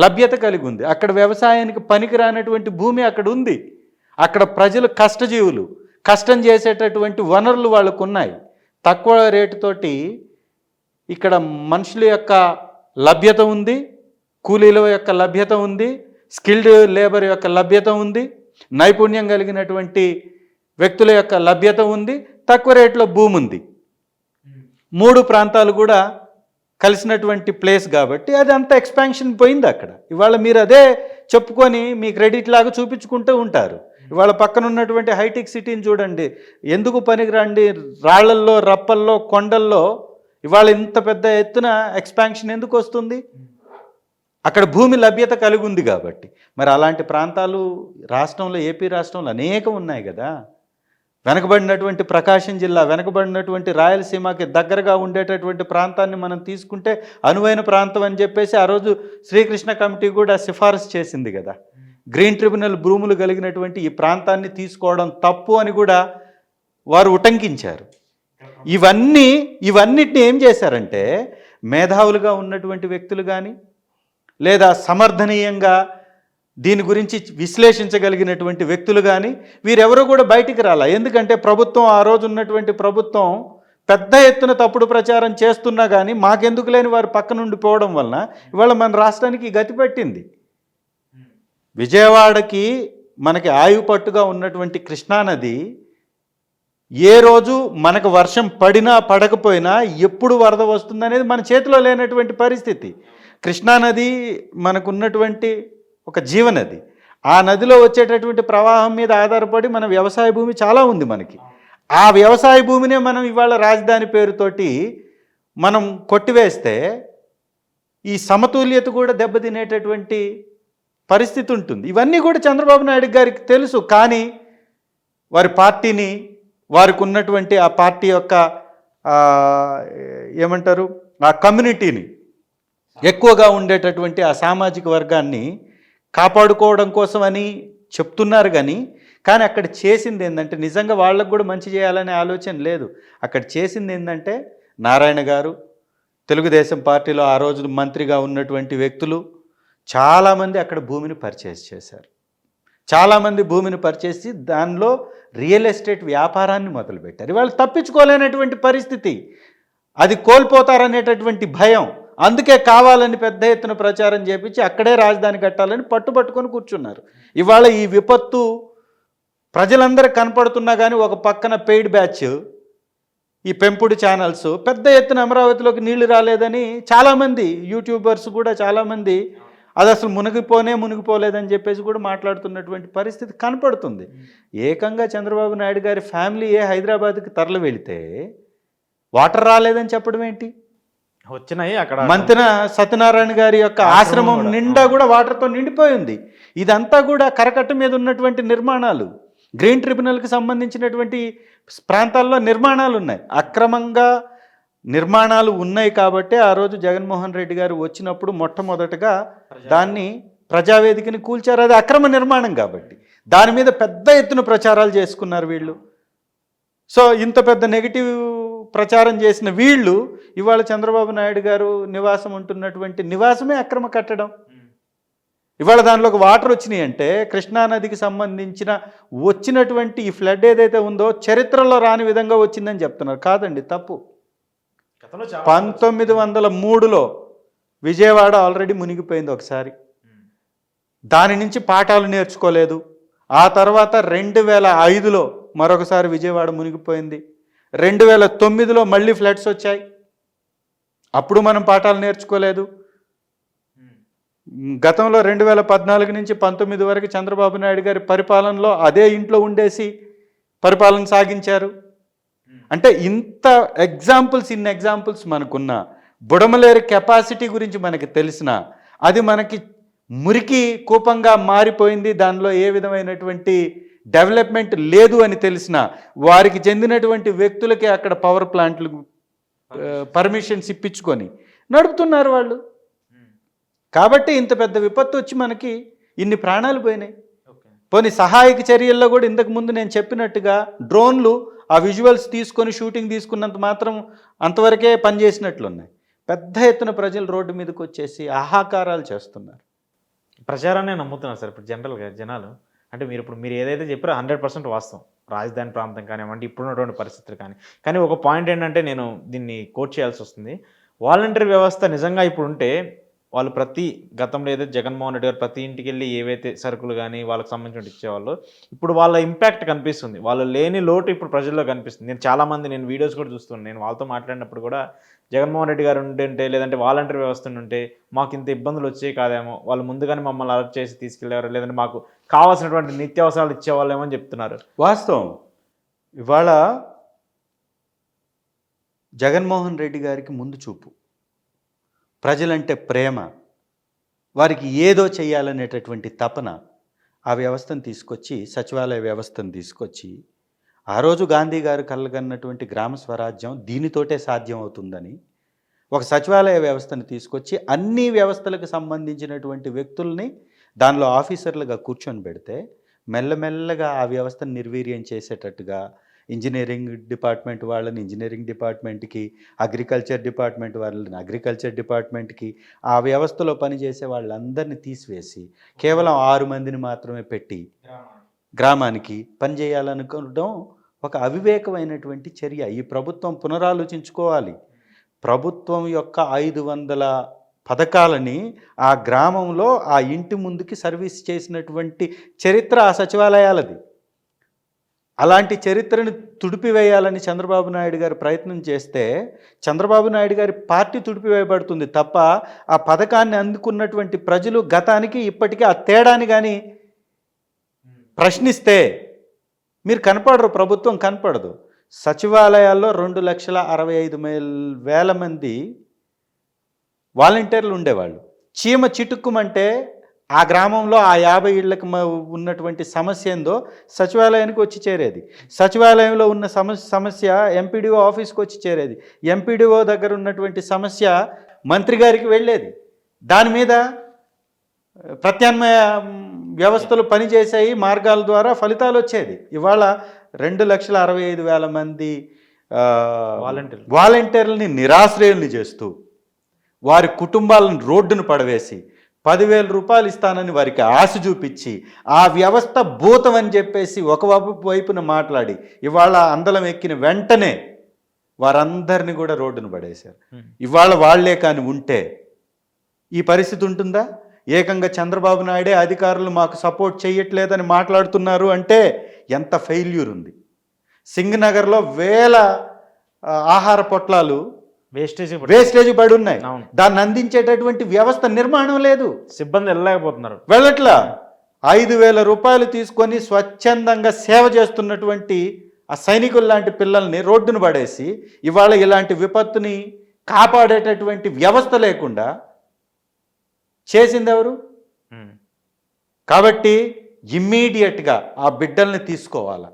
లభ్యత కలిగి ఉంది. అక్కడ వ్యవసాయానికి పనికిరానటువంటి భూమి అక్కడ ఉంది. అక్కడ ప్రజలు కష్టజీవులు, కష్టం చేసేటటువంటి వనరులు వాళ్ళకు ఉన్నాయి. తక్కువ రేటుతోటి ఇక్కడ మనుషుల యొక్క లభ్యత ఉంది, కూలీల యొక్క లభ్యత ఉంది, స్కిల్డ్ లేబర్ యొక్క లభ్యత ఉంది, నైపుణ్యం కలిగినటువంటి వ్యక్తుల యొక్క లభ్యత ఉంది, తక్కువ రేట్లో భూమి ఉంది. 3 ప్రాంతాలు కూడా కలిసినటువంటి ప్లేస్ కాబట్టి అది అంత ఎక్స్పాన్షన్ పోయింది అక్కడ. ఇవాళ మీరు అదే చెప్పుకొని మీ క్రెడిట్ లాగా చూపించుకుంటూ ఉంటారు. ఇవాళ పక్కన ఉన్నటువంటి హైటెక్ సిటీని చూడండి, ఎందుకు పనికిరండి రాళ్లల్లో, రప్పల్లో, కొండల్లో ఇవాళ ఇంత పెద్ద ఎత్తున ఎక్స్పాన్షన్ ఎందుకు వస్తుంది? అక్కడ భూమి లభ్యత కలిగి ఉంది కాబట్టి. మరి అలాంటి ప్రాంతాలు రాష్ట్రంలో, ఏపీ రాష్ట్రంలో అనేకం ఉన్నాయి కదా. వెనకబడినటువంటి ప్రకాశం జిల్లా, వెనకబడినటువంటి రాయలసీమకి దగ్గరగా ఉండేటటువంటి ప్రాంతాన్ని మనం తీసుకుంటే అనువైన ప్రాంతం అని చెప్పేసి ఆ రోజు శ్రీకృష్ణ కమిటీ కూడా సిఫారసు చేసింది కదా. గ్రీన్ ట్రిబ్యునల్ భూములు కలిగినటువంటి ఈ ప్రాంతాన్ని తీసుకోవడం తప్పు అని కూడా వారు ఉటంకించారు. ఇవన్నిటిని ఏం చేశారంటే మేధావులుగా ఉన్నటువంటి వ్యక్తులు కానీ, లేదా సమర్థనీయంగా దీని గురించి విశ్లేషించగలిగినటువంటి వ్యక్తులు కానీ వీరెవరూ కూడా బయటికి రాలా. ఎందుకంటే ప్రభుత్వం, ఆ రోజు ఉన్నటువంటి ప్రభుత్వం పెద్ద ఎత్తున తప్పుడు ప్రచారం చేస్తున్నా కానీ మాకెందుకు లేని వారు పక్కన ఉండిపోవడం వలన ఇవాళ మన రాష్ట్రానికి గతి పెట్టింది. విజయవాడకి మనకి ఆయుపట్టుగా ఉన్నటువంటి కృష్ణానది ఏ రోజు మనకు వర్షం పడినా పడకపోయినా ఎప్పుడు వరద వస్తుందనేది మన చేతిలో లేనటువంటి పరిస్థితి. కృష్ణానది మనకున్నటువంటి ఒక జీవనది. ఆ నదిలో వచ్చేటటువంటి ప్రవాహం మీద ఆధారపడి మన వ్యవసాయ భూమి చాలా ఉంది మనకి. ఆ వ్యవసాయ భూమినే మనం ఇవాళ రాజధాని పేరుతోటి మనం కొట్టివేస్తే ఈ సమతుల్యత కూడా దెబ్బతినేటటువంటి పరిస్థితి ఉంటుంది. ఇవన్నీ కూడా చంద్రబాబు నాయుడు గారికి తెలుసు. కానీ వారి పార్టీని, వారికి ఉన్నటువంటి ఆ పార్టీ యొక్క ఏమంటారు, ఆ కమ్యూనిటీని, ఎక్కువగా ఉండేటటువంటి ఆ సామాజిక వర్గాన్ని కాపాడుకోవడం కోసం అని చెప్తున్నారు. కానీ అక్కడ చేసింది ఏంటంటే నిజంగా వాళ్ళకు కూడా మంచి చేయాలనే ఆలోచన లేదు. అక్కడ చేసింది ఏంటంటే నారాయణ గారు, తెలుగుదేశం పార్టీలో ఆ రోజు మంత్రిగా ఉన్నటువంటి వ్యక్తులు చాలామంది అక్కడ భూమిని పర్చేస్ చేశారు. చాలామంది భూమిని పర్చేసి దానిలో రియల్ ఎస్టేట్ వ్యాపారాన్ని మొదలుపెట్టారు. వాళ్ళు తప్పించుకోలేనటువంటి పరిస్థితి, అది కోల్పోతారనేటటువంటి భయం. అందుకే కావాలని పెద్ద ఎత్తున ప్రచారం చేపించి అక్కడే రాజధాని కట్టాలని పట్టుబట్టుకొని కూర్చున్నారు. ఇవాళ ఈ విపత్తు ప్రజలందరూ కనపడుతున్నా కానీ ఒక పక్కన పెయిడ్ బ్యాచ్, ఈ పెంపుడు ఛానల్స్ పెద్ద ఎత్తున అమరావతిలోకి నీళ్లు రాలేదని చాలామంది యూట్యూబర్స్ కూడా చాలామంది అది అసలు మునిగిపోలేదని చెప్పేసి కూడా మాట్లాడుతున్నటువంటి పరిస్థితి కనపడుతుంది. ఏకంగా చంద్రబాబు నాయుడు గారి ఫ్యామిలీయే హైదరాబాద్కి తరలి వెళితే వాటర్ రాలేదని చెప్పడం ఏంటి? వచ్చినాయి. అక్కడ మంతెన సత్యనారాయణ గారి యొక్క ఆశ్రమం నిండా కూడా వాటర్తో నిండిపోయింది. ఇదంతా కూడా కరకట్ట మీద ఉన్నటువంటి నిర్మాణాలు. గ్రీన్ ట్రిబ్యునల్కి సంబంధించినటువంటి ప్రాంతాల్లో నిర్మాణాలు ఉన్నాయి, అక్రమంగా నిర్మాణాలు ఉన్నాయి. కాబట్టి ఆ రోజు జగన్మోహన్ రెడ్డి గారు వచ్చినప్పుడు మొట్టమొదటగా దాన్ని ప్రజావేదికని కూల్చారు. అది అక్రమ నిర్మాణం కాబట్టి దాని మీద పెద్ద ఎత్తున ప్రచారాలు చేసుకున్నారు వీళ్ళు. సో ఇంత పెద్ద నెగిటివ్ ప్రచారం చేసిన వీళ్ళు ఇవాళ చంద్రబాబు నాయుడు గారు నివాసం ఉంటున్నటువంటి నివాసమే అక్రమ కట్టడం. ఇవాళ దానిలోకి వాటర్ వచ్చినాయి అంటే కృష్ణానదికి సంబంధించిన వచ్చినటువంటి ఈ ఫ్లడ్ ఏదైతే ఉందో చరిత్రలో రాని విధంగా వచ్చిందని చెప్తున్నారు. కాదండి, తప్పు. 1903లో విజయవాడ ఆల్రెడీ మునిగిపోయింది ఒకసారి. దాని నుంచి పాఠాలు నేర్చుకోలేదు. ఆ తర్వాత 2005లో మరొకసారి విజయవాడ మునిగిపోయింది. 2009లో మళ్ళీ ఫ్లడ్స్ వచ్చాయి, అప్పుడు మనం పాఠాలు నేర్చుకోలేదు. గతంలో 2014 నుంచి 19 వరకు చంద్రబాబు నాయుడు గారి పరిపాలనలో అదే ఇంట్లో ఉండేసి పరిపాలన సాగించారు. అంటే ఇంత ఎగ్జాంపుల్స్ మనకున్న బుడమలేరు కెపాసిటీ గురించి మనకి తెలిసిన, అది మనకి మురికి కూపంగా మారిపోయింది, దానిలో ఏ విధమైనటువంటి డెవలప్మెంట్ లేదు అని తెలిసిన వారికి చెందినటువంటి వ్యక్తులకి అక్కడ పవర్ ప్లాంట్లు పర్మిషన్స్ ఇప్పించుకొని నడుపుతున్నారు వాళ్ళు. కాబట్టి ఇంత పెద్ద విపత్తు వచ్చి మనకి ఇన్ని ప్రాణాలు పోయినాయి. పోనీ సహాయక చర్యల్లో కూడా ఇంతకు ముందు నేను చెప్పినట్టుగా డ్రోన్లు ఆ విజువల్స్ తీసుకొని షూటింగ్ తీసుకున్నంత మాత్రం అంతవరకే పనిచేసినట్లున్నాయి. పెద్ద ఎత్తున ప్రజలు రోడ్డు మీదకి వచ్చేసి ఆహాకారాలు చేస్తున్నారు. ప్రచారాన్ని నమ్ముతున్నారు సార్ ఇప్పుడు జనరల్గా జనాలు. అంటే మీరు ఏదైతే చెప్పారో 100% వాస్తవం. రాజధాని ప్రాంతం కానివ్వండి, ఇప్పుడున్నటువంటి పరిస్థితులు కానీ ఒక పాయింట్ ఏంటంటే నేను దీన్ని కోట్ చేయాల్సి వస్తుంది. వాలంటరీ వ్యవస్థ నిజంగా ఇప్పుడు ఉంటే వాళ్ళు గతంలో ఏదైతే జగన్మోహన్ రెడ్డి గారు ప్రతి ఇంటికి వెళ్ళి ఏవైతే సరుకులు కానీ వాళ్ళకి సంబంధించిన ఇచ్చేవాళ్ళు, ఇప్పుడు వాళ్ళ ఇంపాక్ట్ కనిపిస్తుంది. వాళ్ళు లేని లోటు ఇప్పుడు ప్రజల్లో కనిపిస్తుంది. నేను వీడియోస్ కూడా చూస్తున్నాను. నేను వాళ్ళతో మాట్లాడినప్పుడు కూడా జగన్మోహన్ రెడ్డి గారు ఉంటుంటే, లేదంటే వాలంటరీ వ్యవస్థ ఉంటే మాకు ఇంత ఇబ్బందులు వచ్చేవి కాదేమో, వాళ్ళు ముందుగానే మమ్మల్ని అలర్ట్ చేసి తీసుకెళ్లేవారు, లేదంటే మాకు కావాల్సినటువంటి నిత్యావసరాలు ఇచ్చేవాళ్ళేమో అని చెప్తున్నారు. వాస్తవం. ఇవాళ జగన్మోహన్ రెడ్డి గారికి ముందు చూపు, ప్రజలంటే ప్రేమ, వారికి ఏదో చేయాలనేటటువంటి తపన ఆ వ్యవస్థను తీసుకొచ్చి, సచివాలయ వ్యవస్థను తీసుకొచ్చి, ఆ రోజు గాంధీ గారు కలగన్నటువంటి గ్రామ స్వరాజ్యం దీనితోటే సాధ్యం అవుతుందని ఒక సచివాలయ వ్యవస్థను తీసుకొచ్చి అన్ని వ్యవస్థలకు సంబంధించినటువంటి వ్యక్తుల్ని దానిలో ఆఫీసర్లుగా కూర్చొని పెడితే మెల్లమెల్లగా ఆ వ్యవస్థను నిర్వీర్యం చేసేటట్టుగా ఇంజనీరింగ్ డిపార్ట్మెంట్ వాళ్ళని ఇంజనీరింగ్ డిపార్ట్మెంట్కి, అగ్రికల్చర్ డిపార్ట్మెంట్ వాళ్ళని అగ్రికల్చర్ డిపార్ట్మెంట్కి, ఆ వ్యవస్థలో పనిచేసే వాళ్ళందరినీ తీసివేసి కేవలం 6 మందిని మాత్రమే పెట్టి గ్రామానికి పనిచేయాలనుకోవడం ఒక అవివేకమైనటువంటి చర్య. ఈ ప్రభుత్వం పునరాలోచించుకోవాలి. ప్రభుత్వం యొక్క 500 పథకాలని ఆ గ్రామంలో ఆ ఇంటి ముందుకి సర్వీస్ చేసినటువంటి చరిత్ర ఆ సచివాలయాలది. అలాంటి చరిత్రను తుడిపివేయాలని చంద్రబాబు నాయుడు గారు ప్రయత్నం చేస్తే చంద్రబాబు నాయుడు గారి పార్టీ తుడిపివేయబడుతుంది తప్ప ఆ పథకాన్ని అందుకున్నటువంటి ప్రజలు గతానికి ఇప్పటికీ ఆ తేడాని కానీ ప్రశ్నిస్తే మీరు కనపడరు, ప్రభుత్వం కనపడదు. సచివాలయాల్లో 2,65,000 మంది వాలంటీర్లు ఉండేవాళ్ళు. చీమ చిటుక్కుమంటే ఆ గ్రామంలో ఆ 50 ఇళ్లకు ఉన్నటువంటి సమస్య ఏందో సచివాలయానికి వచ్చి చేరేది. సచివాలయంలో ఉన్న సమస్య ఎంపీడీఓ ఆఫీస్కి వచ్చి చేరేది. ఎంపీడీఓ దగ్గర ఉన్నటువంటి సమస్య మంత్రి గారికి వెళ్ళేది. దాని మీద ప్రత్యామ్నాయ వ్యవస్థలు పనిచేసాయి, మార్గాల ద్వారా ఫలితాలు వచ్చేది. ఇవాళ 2,65,000 మంది వాలంటీర్లని నిరాశ్రయుల్ని చేస్తూ వారి కుటుంబాలను రోడ్డును పడవేసి 10,000 రూపాయలు ఇస్తానని వారికి ఆశ చూపించి ఆ వ్యవస్థ భూతం అని చెప్పేసి ఒక వైపున మాట్లాడి ఇవాళ అందలం ఎక్కిన వెంటనే వారందరినీ కూడా రోడ్డును పడేశారు. ఇవాళ వాళ్లే కానీ ఉంటే ఈ పరిస్థితి ఉంటుందా? ఏకంగా చంద్రబాబు నాయుడే అధికారులు మాకు సపోర్ట్ చేయట్లేదని మాట్లాడుతున్నారు అంటే ఎంత ఫెయిల్యూర్ ఉంది. సింగనగర్లో 1000 ఆహార పొట్లాలు వేస్టేజ్ పడి ఉన్నాయి. దాన్ని అందించేటటువంటి వ్యవస్థ నిర్మాణం లేదు, సిబ్బంది వెళ్ళలేకపోతున్నారు, వెళ్ళట్లా. 5,000 రూపాయలు తీసుకొని స్వచ్ఛందంగా సేవ చేస్తున్నటువంటి ఆ సైనికులు లాంటి పిల్లల్ని రోడ్డును పడేసి ఇవాళ ఇలాంటి విపత్తుని కాపాడేటటువంటి వ్యవస్థ లేకుండా చేసింది ఎవరు? కాబట్టి ఇమ్మీడియట్గా ఆ బిడ్డల్ని తీసుకోవాలి.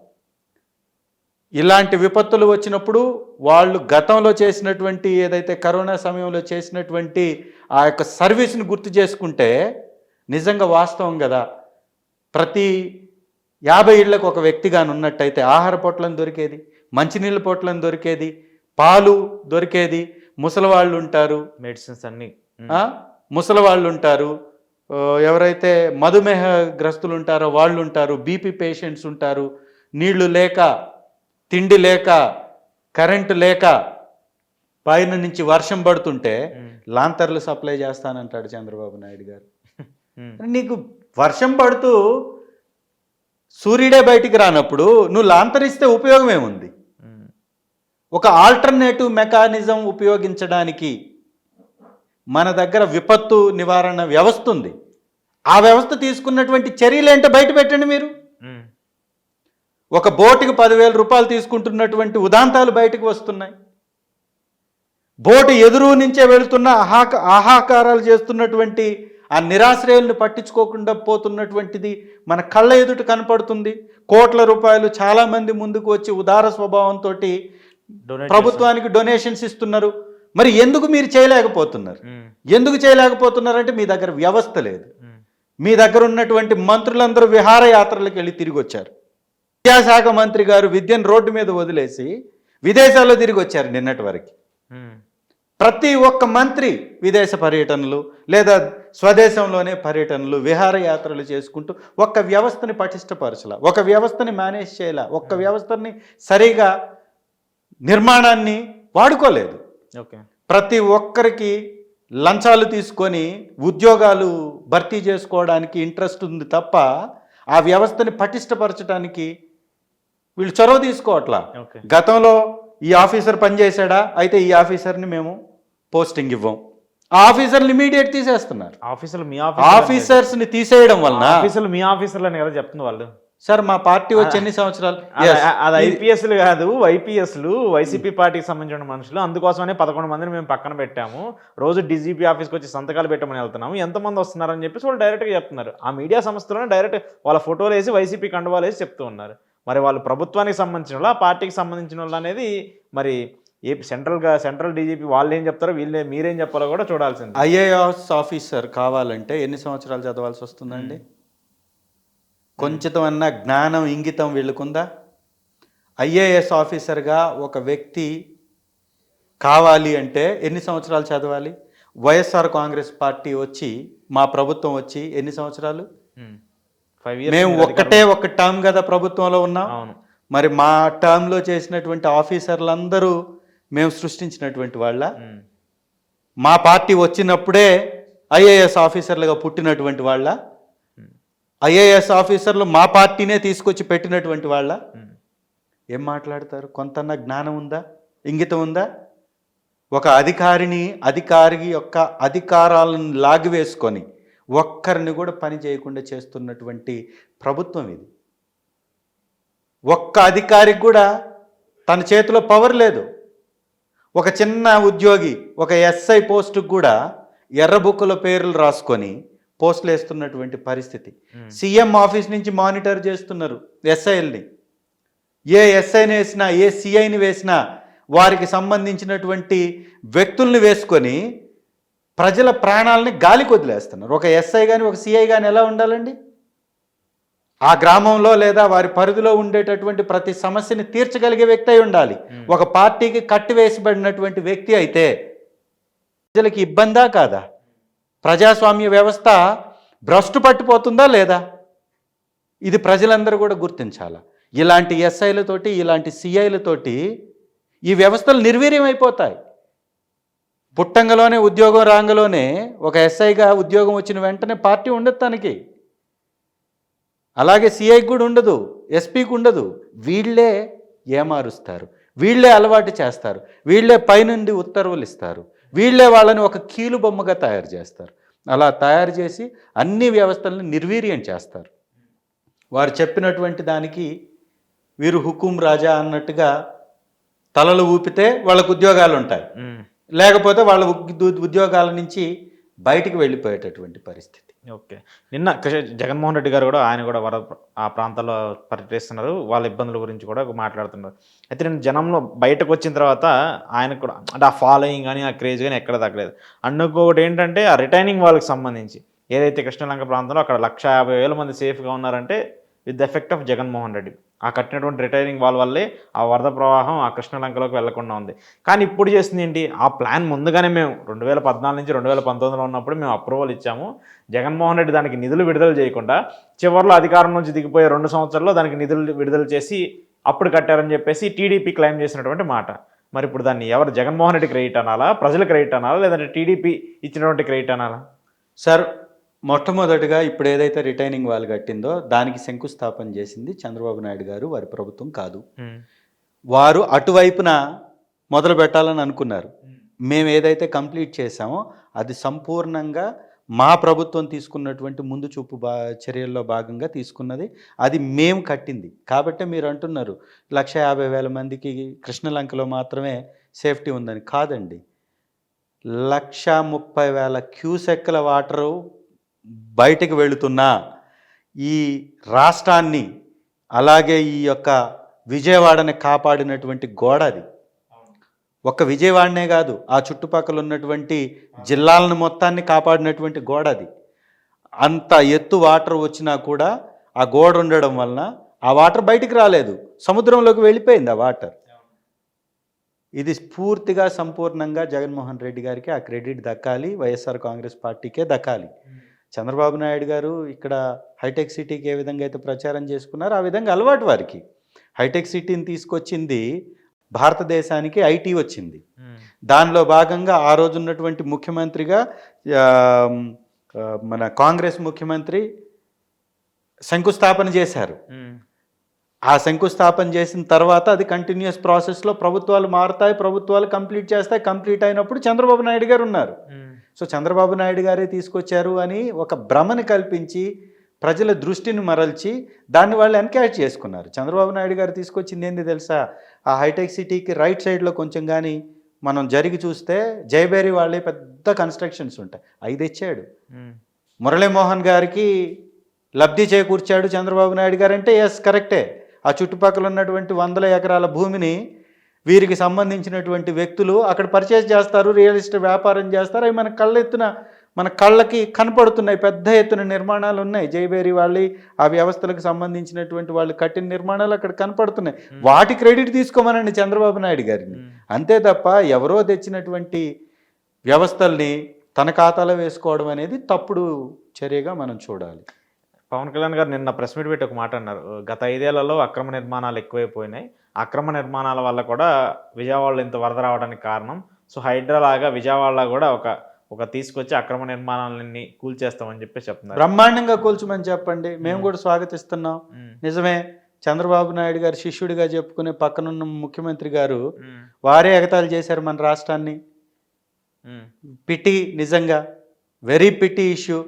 ఇలాంటి విపత్తులు వచ్చినప్పుడు వాళ్ళు గతంలో చేసినటువంటి ఏదైతే కరోనా సమయంలో చేసినటువంటి ఆ యొక్క సర్వీస్ని గుర్తు చేసుకుంటే నిజంగా వాస్తవం కదా. ప్రతి 50 ఇళ్లకు ఒక వ్యక్తిగాను ఉన్నట్టయితే ఆహార పొట్లను దొరికేది, మంచినీళ్ళ పొట్లను దొరికేది, పాలు దొరికేది. ముసలివాళ్ళు ఉంటారు, మెడిసిన్స్ అన్నీ ముసలివాళ్ళు ఉంటారు, ఎవరైతే మధుమేహ గ్రస్తులు ఉంటారో వాళ్ళు ఉంటారు, బీపీ పేషెంట్స్ ఉంటారు. నీళ్లు లేక, తిండి లేక, కరెంటు లేక, పైన నుంచి వర్షం పడుతుంటే లాంతర్లు సప్లై చేస్తానంటాడు చంద్రబాబు నాయుడు గారు. నీకు వర్షం పడుతూ సూర్యుడే బయటికి రానప్పుడు నువ్వు లాంతరిస్తే ఉపయోగం ఏముంది? ఒక ఆల్టర్నేటివ్ మెకానిజం ఉపయోగించడానికి మన దగ్గర విపత్తు నివారణ వ్యవస్థ ఉంది. ఆ వ్యవస్థ తీసుకున్నటువంటి చర్యలు ఏంటో బయట పెట్టండి మీరు. ఒక బోటుకి 10,000 రూపాయలు తీసుకుంటున్నటువంటి ఉదాంతాలు బయటకు వస్తున్నాయి. బోటు ఎదురు నుంచే వెళుతున్న ఆహాకారాలు చేస్తున్నటువంటి ఆ నిరాశ్రయుల్ని పట్టించుకోకుండా పోతున్నటువంటిది మన కళ్ళ ఎదుట కనపడుతుంది. కోట్ల రూపాయలు చాలామంది ముందుకు వచ్చి ఉదార స్వభావంతో ప్రభుత్వానికి డొనేషన్స్ ఇస్తున్నారు. మరి ఎందుకు మీరు చేయలేకపోతున్నారు? ఎందుకు చేయలేకపోతున్నారంటే మీ దగ్గర వ్యవస్థ లేదు. మీ దగ్గర ఉన్నటువంటి మంత్రులందరూ విహారయాత్రలకు వెళ్ళి తిరిగి వచ్చారు. విద్యాశాఖ మంత్రి గారు విద్యను రోడ్డు మీద వదిలేసి విదేశాల్లో తిరిగి వచ్చారు నిన్నటి వరకు. ప్రతి ఒక్క మంత్రి విదేశ పర్యటనలు లేదా స్వదేశంలోనే పర్యటనలు, విహారయాత్రలు చేసుకుంటూ ఒక్క వ్యవస్థని పటిష్టపరచలా, ఒక వ్యవస్థని మేనేజ్ చేయాల, ఒక్క వ్యవస్థని సరిగా నిర్మాణాన్ని వాడుకోలేదు. ప్రతి ఒక్కరికి లంచాలు తీసుకొని ఉద్యోగాలు భర్తీ చేసుకోవడానికి ఇంట్రెస్ట్ ఉంది తప్ప ఆ వ్యవస్థని పటిష్టపరచడానికి వీళ్ళు చొరవ తీసుకోవట్లా. గతంలో ఈ ఆఫీసర్ పనిచేశాడా, అయితే ఈ ఆఫీసర్ని మేము పోస్టింగ్ ఇవ్వం, ఆ ఆఫీసర్ని ఇమీడియట్ తీసేస్తున్నారు. ఆఫీసర్ని తీసేయడం వలన ఆఫీసర్ని మీ ఆఫీసర్లని కదా చెప్తుంది వాళ్ళు. సార్ మా పార్టీ వచ్చి ఎన్ని సంవత్సరాలు? అది ఐపీఎస్లు కాదు, వైపీఎస్లు, వైసీపీ పార్టీకి సంబంధించిన మనుషులు. అందుకోసమనే 11 మందిని మేము పక్కన పెట్టాము. రోజు డీజీపీ ఆఫీస్కి వచ్చి సంతకాలు పెట్టమని వెళ్తున్నాము. ఎంతమంది వస్తున్నారని చెప్పేసి వాళ్ళు డైరెక్ట్గా చెప్తున్నారు. ఆ మీడియా సంస్థలోనే డైరెక్ట్ వాళ్ళ ఫోటోలు వేసి వైసీపీ కండువాలు వేసి చెప్తూ ఉన్నారు. మరి వాళ్ళు ప్రభుత్వానికి సంబంధించిన వాళ్ళు, ఆ పార్టీకి సంబంధించిన వాళ్ళు అనేది మరి సెంట్రల్ డీజీపీ వాళ్ళు ఏం చెప్తారో మీరేం చెప్పాలో కూడా చూడాల్సింది. ఐఏఎస్ ఆఫీసర్ కావాలంటే ఎన్ని సంవత్సరాలు చదవాల్సి వస్తుందండి? కొంచెమన్నా జ్ఞానం ఇంగితం వీళ్ళకుందా? ఐఏఎస్ ఆఫీసర్గా ఒక వ్యక్తి కావాలి అంటే ఎన్ని సంవత్సరాలు చదవాలి? వైఎస్ఆర్ కాంగ్రెస్ పార్టీ వచ్చి, మా ప్రభుత్వం వచ్చి ఎన్ని సంవత్సరాలు? 5 years. మేము ఒక టర్మ్ కదా ప్రభుత్వంలో ఉన్నాం. మరి మా టర్మ్లో చేసినటువంటి ఆఫీసర్లందరూ మేము సృష్టించినటువంటి వాళ్ళ? మా పార్టీ వచ్చినప్పుడే ఐఏఎస్ ఆఫీసర్లుగా పుట్టినటువంటి వాళ్ళ? ఐఏఎస్ ఆఫీసర్లు మా పార్టీనే తీసుకొచ్చి పెట్టినటువంటి వాళ్ళ? ఏం మాట్లాడతారు? కొంతన్నా జ్ఞానం ఉందా, ఇంగితం ఉందా? ఒక అధికారి యొక్క అధికారాలను లాగివేసుకొని ఒక్కరిని కూడా పని చేయకుండా చేస్తున్నటువంటి ప్రభుత్వం ఇది. ఒక్క అధికారికి కూడా తన చేతిలో పవర్ లేదు. ఒక చిన్న ఉద్యోగి, ఒక ఎస్ఐ పోస్టుకు కూడా ఎర్ర బుక్కుల పేర్లు రాసుకొని పోస్టులు వేస్తున్నటువంటి పరిస్థితి. సీఎం ఆఫీస్ నుంచి మానిటర్ చేస్తున్నారు ఎస్ఐల్ని. ఏ ఎస్ఐని వేసినా, ఏ సిఐని వేసినా వారికి సంబంధించినటువంటి వ్యక్తుల్ని వేసుకొని ప్రజల ప్రాణాలని గాలికి వదిలేస్తున్నారు. ఒక ఎస్ఐ కానీ ఒక సిఐ కానీ ఎలా ఉండాలండి? ఆ గ్రామంలో లేదా వారి పరిధిలో ఉండేటటువంటి ప్రతి సమస్యని తీర్చగలిగే వ్యక్తి అయి ఉండాలి. ఒక పార్టీకి కట్టివేసబడినటువంటి వ్యక్తి అయితే ప్రజలకి ఇబ్బందా కాదా? ప్రజాస్వామ్య వ్యవస్థ భ్రష్టు పట్టిపోతుందా లేదా? ఇది ప్రజలందరూ కూడా గుర్తించాలా. ఇలాంటి ఎస్ఐలతోటి, ఇలాంటి సిఐలతోటి ఈ వ్యవస్థలు నిర్వీర్యం అయిపోతాయి. పుట్టంగలోనే ఉద్యోగం రాంగలోనే ఒక ఎస్ఐగా ఉద్యోగం వచ్చిన వెంటనే పార్టీ ఉండదు తనకి. అలాగే సిఐకి కూడా ఉండదు, ఎస్పీకి ఉండదు. వీళ్ళే ఏమారుస్తారు, వీళ్ళే అలవాటు చేస్తారు, వీళ్ళే పైనుండి ఉత్తర్వులు ఇస్తారు, వీళ్ళే వాళ్ళని ఒక కీలు బొమ్మగా తయారు చేస్తారు. అలా తయారు చేసి అన్ని వ్యవస్థలను నిర్వీర్యం చేస్తారు. వారు చెప్పినటువంటి దానికి వీరు హుకుం రాజా అన్నట్టుగా తలలు ఊపితే వాళ్ళకు ఉద్యోగాలు ఉంటాయి, లేకపోతే వాళ్ళ ఉద్యోగాల నుంచి బయటికి వెళ్ళిపోయేటటువంటి పరిస్థితి. ఓకే. నిన్న జగన్మోహన్ రెడ్డి గారు కూడా ఆయన కూడా ఆ ప్రాంతాల్లో పర్యటిస్తున్నారు. వాళ్ళ ఇబ్బందుల గురించి కూడా మాట్లాడుతున్నారు. అయితే నేను జనంలో బయటకు వచ్చిన తర్వాత ఆయనకు కూడా అంటే ఆ ఫాలోయింగ్ కానీ ఆ క్రేజ్ కానీ ఎక్కడ తగ్గలేదు. ఇంకొకటి ఏంటంటే ఆ రిటైనింగ్ వాళ్ళకి సంబంధించి ఏదైతే కృష్ణలంక ప్రాంతంలో అక్కడ 150,000 మంది సేఫ్గా ఉన్నారంటే with effect of Jaganmohan Reddy. ఆ కట్టినటువంటి రిటైనింగ్ వాల్ వల్లే ఆ వరద ప్రవాహం ఆ కృష్ణలంకలోకి వెళ్లకుండా ఉంది. కానీ ఇప్పుడు చేస్తుంది ఏంటి? ఆ ప్లాన్ ముందుగానే మేము 2014 నుంచి 2019లో ఉన్నప్పుడు మేము అప్రూవల్ ఇచ్చాము. జగన్మోహన్ రెడ్డి దానికి నిధులు విడుదల చేయకుండా చివరిలో అధికారం నుంచి దిగిపోయే 2 సంవత్సరాల్లో దానికి నిధులు విడుదల చేసి అప్పుడు కట్టారని చెప్పేసి టీడీపీ క్లెయిమ్ చేసినటువంటి మాట. మరి ఇప్పుడు దాన్ని ఎవరు, జగన్మోహన్ రెడ్డి క్రెడిట్ అనాలా, ప్రజలు క్రెడిట్ అనాలా, లేదంటే టీడీపీ ఇచ్చినటువంటి క్రెడిట్ అనాలా? సార్, మొట్టమొదటిగా ఇప్పుడు ఏదైతే రిటైనింగ్ వాల్ కట్టిందో దానికి శంకుస్థాపన చేసింది చంద్రబాబు నాయుడు గారు, వారి ప్రభుత్వం కాదు. వారు అటువైపున మొదలు పెట్టాలని అనుకున్నారు. మేము ఏదైతే కంప్లీట్ చేసామో అది సంపూర్ణంగా మా ప్రభుత్వం తీసుకున్నటువంటి ముందు చూపు చర్యల్లో భాగంగా తీసుకున్నది. అది మేము కట్టింది కాబట్టి మీరు అంటున్నారు 150,000 మందికి కృష్ణలంకలో మాత్రమే సేఫ్టీ ఉందని. కాదండి, 130,000 క్యూసెక్కుల వాటరు బయటికి వెళుతున్నా ఈ రాష్ట్రాన్ని అలాగే ఈ యొక్క విజయవాడని కాపాడినటువంటి గోడ అది. ఒక్క విజయవాడనే కాదు, ఆ చుట్టుపక్కల ఉన్నటువంటి జిల్లాలను మొత్తాన్ని కాపాడినటువంటి గోడ అది. అంత ఎత్తు వాటర్ వచ్చినా కూడా ఆ గోడ ఉండడం వలన ఆ వాటర్ బయటికి రాలేదు, సముద్రంలోకి వెళ్ళిపోయింది ఆ వాటర్. ఇది పూర్తిగా సంపూర్ణంగా జగన్మోహన్ రెడ్డి గారికి ఆ క్రెడిట్ దక్కాలి, వైఎస్ఆర్ కాంగ్రెస్ పార్టీకే దక్కాలి. చంద్రబాబు నాయుడు గారు ఇక్కడ హైటెక్ సిటీకి ఏ విధంగా అయితే ప్రచారం చేసుకున్నారో ఆ విధంగా అలవాటు వారికి. హైటెక్ సిటీని తీసుకొచ్చింది భారతదేశానికి, ఐటీ వచ్చింది. దానిలో భాగంగా ఆ రోజు ఉన్నటువంటి ముఖ్యమంత్రిగా మన కాంగ్రెస్ ముఖ్యమంత్రి శంకుస్థాపన చేశారు. ఆ శంకుస్థాపన చేసిన తర్వాత అది కంటిన్యూస్ ప్రాసెస్లో ప్రభుత్వాలు మారుతాయి, ప్రభుత్వాలు కంప్లీట్ చేస్తాయి. కంప్లీట్ అయినప్పుడు చంద్రబాబు నాయుడు గారు ఉన్నారు. సో చంద్రబాబు నాయుడు గారే తీసుకొచ్చారు అని ఒక భ్రమని కల్పించి ప్రజల దృష్టిని మరల్చి దాన్ని వాళ్ళు ఎన్క్యాష్ చేసుకున్నారు. చంద్రబాబు నాయుడు గారు తీసుకొచ్చింది ఏంది తెలుసా? ఆ హైటెక్ సిటీకి రైట్ సైడ్లో కొంచెం కానీ మనం జరిగి చూస్తే జయబేరి వాళ్ళే పెద్ద కన్స్ట్రక్షన్స్ ఉంటాయి, అవి తెచ్చాడు. మురళీమోహన్ గారికి లబ్ధి చేకూర్చాడు చంద్రబాబు నాయుడు గారు అంటే ఎస్ కరెక్టే. ఆ చుట్టుపక్కల ఉన్నటువంటి 100 ఎకరాల భూమిని వీరికి సంబంధించినటువంటి వ్యక్తులు అక్కడ పర్చేజ్ చేస్తారు, రియల్ ఎస్టేట్ వ్యాపారం చేస్తారు. అవి మన కళ్ళకి కనపడుతున్నాయి. పెద్ద ఎత్తున నిర్మాణాలు ఉన్నాయి. జైబేరి వాళ్ళు ఆ వ్యవస్థలకు సంబంధించినటువంటి వాళ్ళు కట్టిన నిర్మాణాలు అక్కడ కనపడుతున్నాయి. వాటి క్రెడిట్ తీసుకోమనండి చంద్రబాబు నాయుడు గారిని. అంతే తప్ప ఎవరో తెచ్చినటువంటి వ్యవస్థల్ని తన ఖాతాలో వేసుకోవడం అనేది తప్పుడు చర్యగా మనం చూడాలి. పవన్ కళ్యాణ్ గారు నిన్న ప్రెస్ మీట్ పెట్టి ఒక మాట అన్నారు. గత 5 ఏళ్లలో అక్రమ నిర్మాణాలు ఎక్కువైపోయినాయి. అక్రమ నిర్మాణాల వల్ల కూడా విజయవాడలో ఇంత వరద రావడానికి కారణం. సో హైడ్రా లాగా విజయవాడలో కూడా ఒక తీసుకొచ్చి అక్రమ నిర్మాణాలన్నీ కూల్చేస్తామని చెప్పి చెప్తున్నారు. బ్రహ్మాండంగా కూల్చమని చెప్పండి, మేము కూడా స్వాగతిస్తున్నాం. నిజమే, చంద్రబాబు నాయుడు గారు శిష్యుడిగా చెప్పుకునే పక్కనున్న ముఖ్యమంత్రి గారు వారే ఎగతాళి చేశారు మన రాష్ట్రాన్ని. పిటి, నిజంగా very pity issue.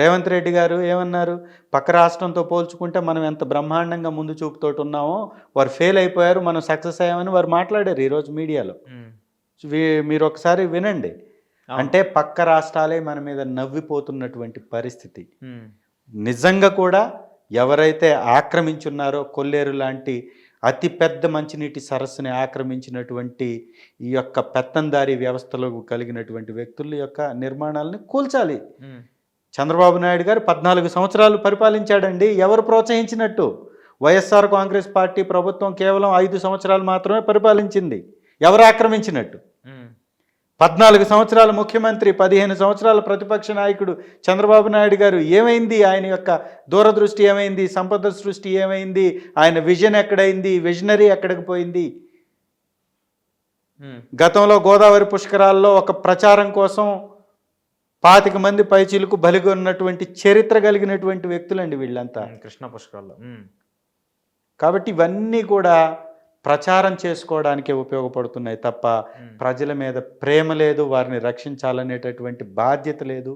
Revanth Reddy గారు ఏమన్నారు? పక్క రాష్ట్రంతో పోల్చుకుంటే మనం ఎంత బ్రహ్మాండంగా ముందు చూపుతోటి ఉన్నామో వారు ఫెయిల్ అయిపోయారు, మనం సక్సెస్ అయ్యామని వారు మాట్లాడారు ఈరోజు మీడియాలో. మీరు ఒకసారి వినండి. అంటే పక్క రాష్ట్రాలే మన మీద నవ్విపోతున్నటువంటి పరిస్థితి. నిజంగా కూడా ఎవరైతే ఆక్రమించున్నారో కొల్లేరు లాంటి అతి పెద్ద మంచినీటి సరస్సుని ఆక్రమించినటువంటి ఈ యొక్క పెత్తందారీ వ్యవస్థలో కలిగినటువంటి వ్యక్తుల యొక్క నిర్మాణాలని కూల్చాలి. చంద్రబాబు నాయుడు గారు 14 సంవత్సరాలు పరిపాలించాడండి. ఎవరు ప్రోత్సహించినట్టు? వైఎస్ఆర్ కాంగ్రెస్ పార్టీ ప్రభుత్వం కేవలం 5 సంవత్సరాలు మాత్రమే పరిపాలించింది. ఎవరు ఆక్రమించినట్టు? 14 సంవత్సరాల ముఖ్యమంత్రి, 15 సంవత్సరాల ప్రతిపక్ష నాయకుడు చంద్రబాబు నాయుడు గారు. ఏమైంది ఆయన యొక్క దూరదృష్టి? ఏమైంది సంపద సృష్టి? ఏమైంది ఆయన విజన్? ఎక్కడైంది విజనరీ? ఎక్కడికి పోయింది? గతంలో గోదావరి పుష్కరాల్లో ఒక ప్రచారం కోసం 25 మంది పైచీలకు బలిగొన్నటువంటి చరిత్ర కలిగినటువంటి వ్యక్తులండి వీళ్ళంతా, కృష్ణా పుష్కరాల్లో. కాబట్టి ఇవన్నీ కూడా ప్రచారం చేసుకోవడానికే ఉపయోగపడుతున్నాయి తప్ప ప్రజల మీద ప్రేమ లేదు, వారిని రక్షించాలనేటటువంటి బాధ్యత లేదు.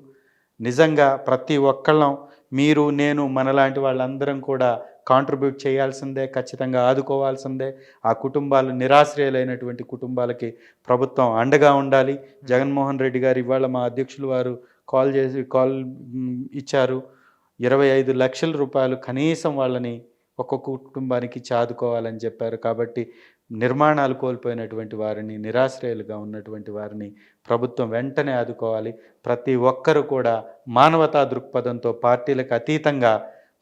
నిజంగా ప్రతి ఒక్కళ్ళం, మీరు నేను మనలాంటి వాళ్ళందరం కూడా కాంట్రిబ్యూట్ చేయాల్సిందే, ఖచ్చితంగా ఆదుకోవాల్సిందే. ఆ కుటుంబాలు, నిరాశ్రయులైనటువంటి కుటుంబాలకి ప్రభుత్వం అండగా ఉండాలి. జగన్మోహన్ రెడ్డి గారు ఇవాళ మా అధ్యక్షులు వారు కాల్ ఇచ్చారు. 25 లక్షల రూపాయలు కనీసం వాళ్ళని ఒక్కొక్క కుటుంబానికి ఆదుకోవాలని చెప్పారు. కాబట్టి నిర్మాణాలు కోల్పోయినటువంటి వారిని, నిరాశ్రయులుగా ఉన్నటువంటి వారిని ప్రభుత్వం వెంటనే ఆదుకోవాలి. ప్రతి ఒక్కరు కూడా మానవతా దృక్పథంతో పార్టీలకు అతీతంగా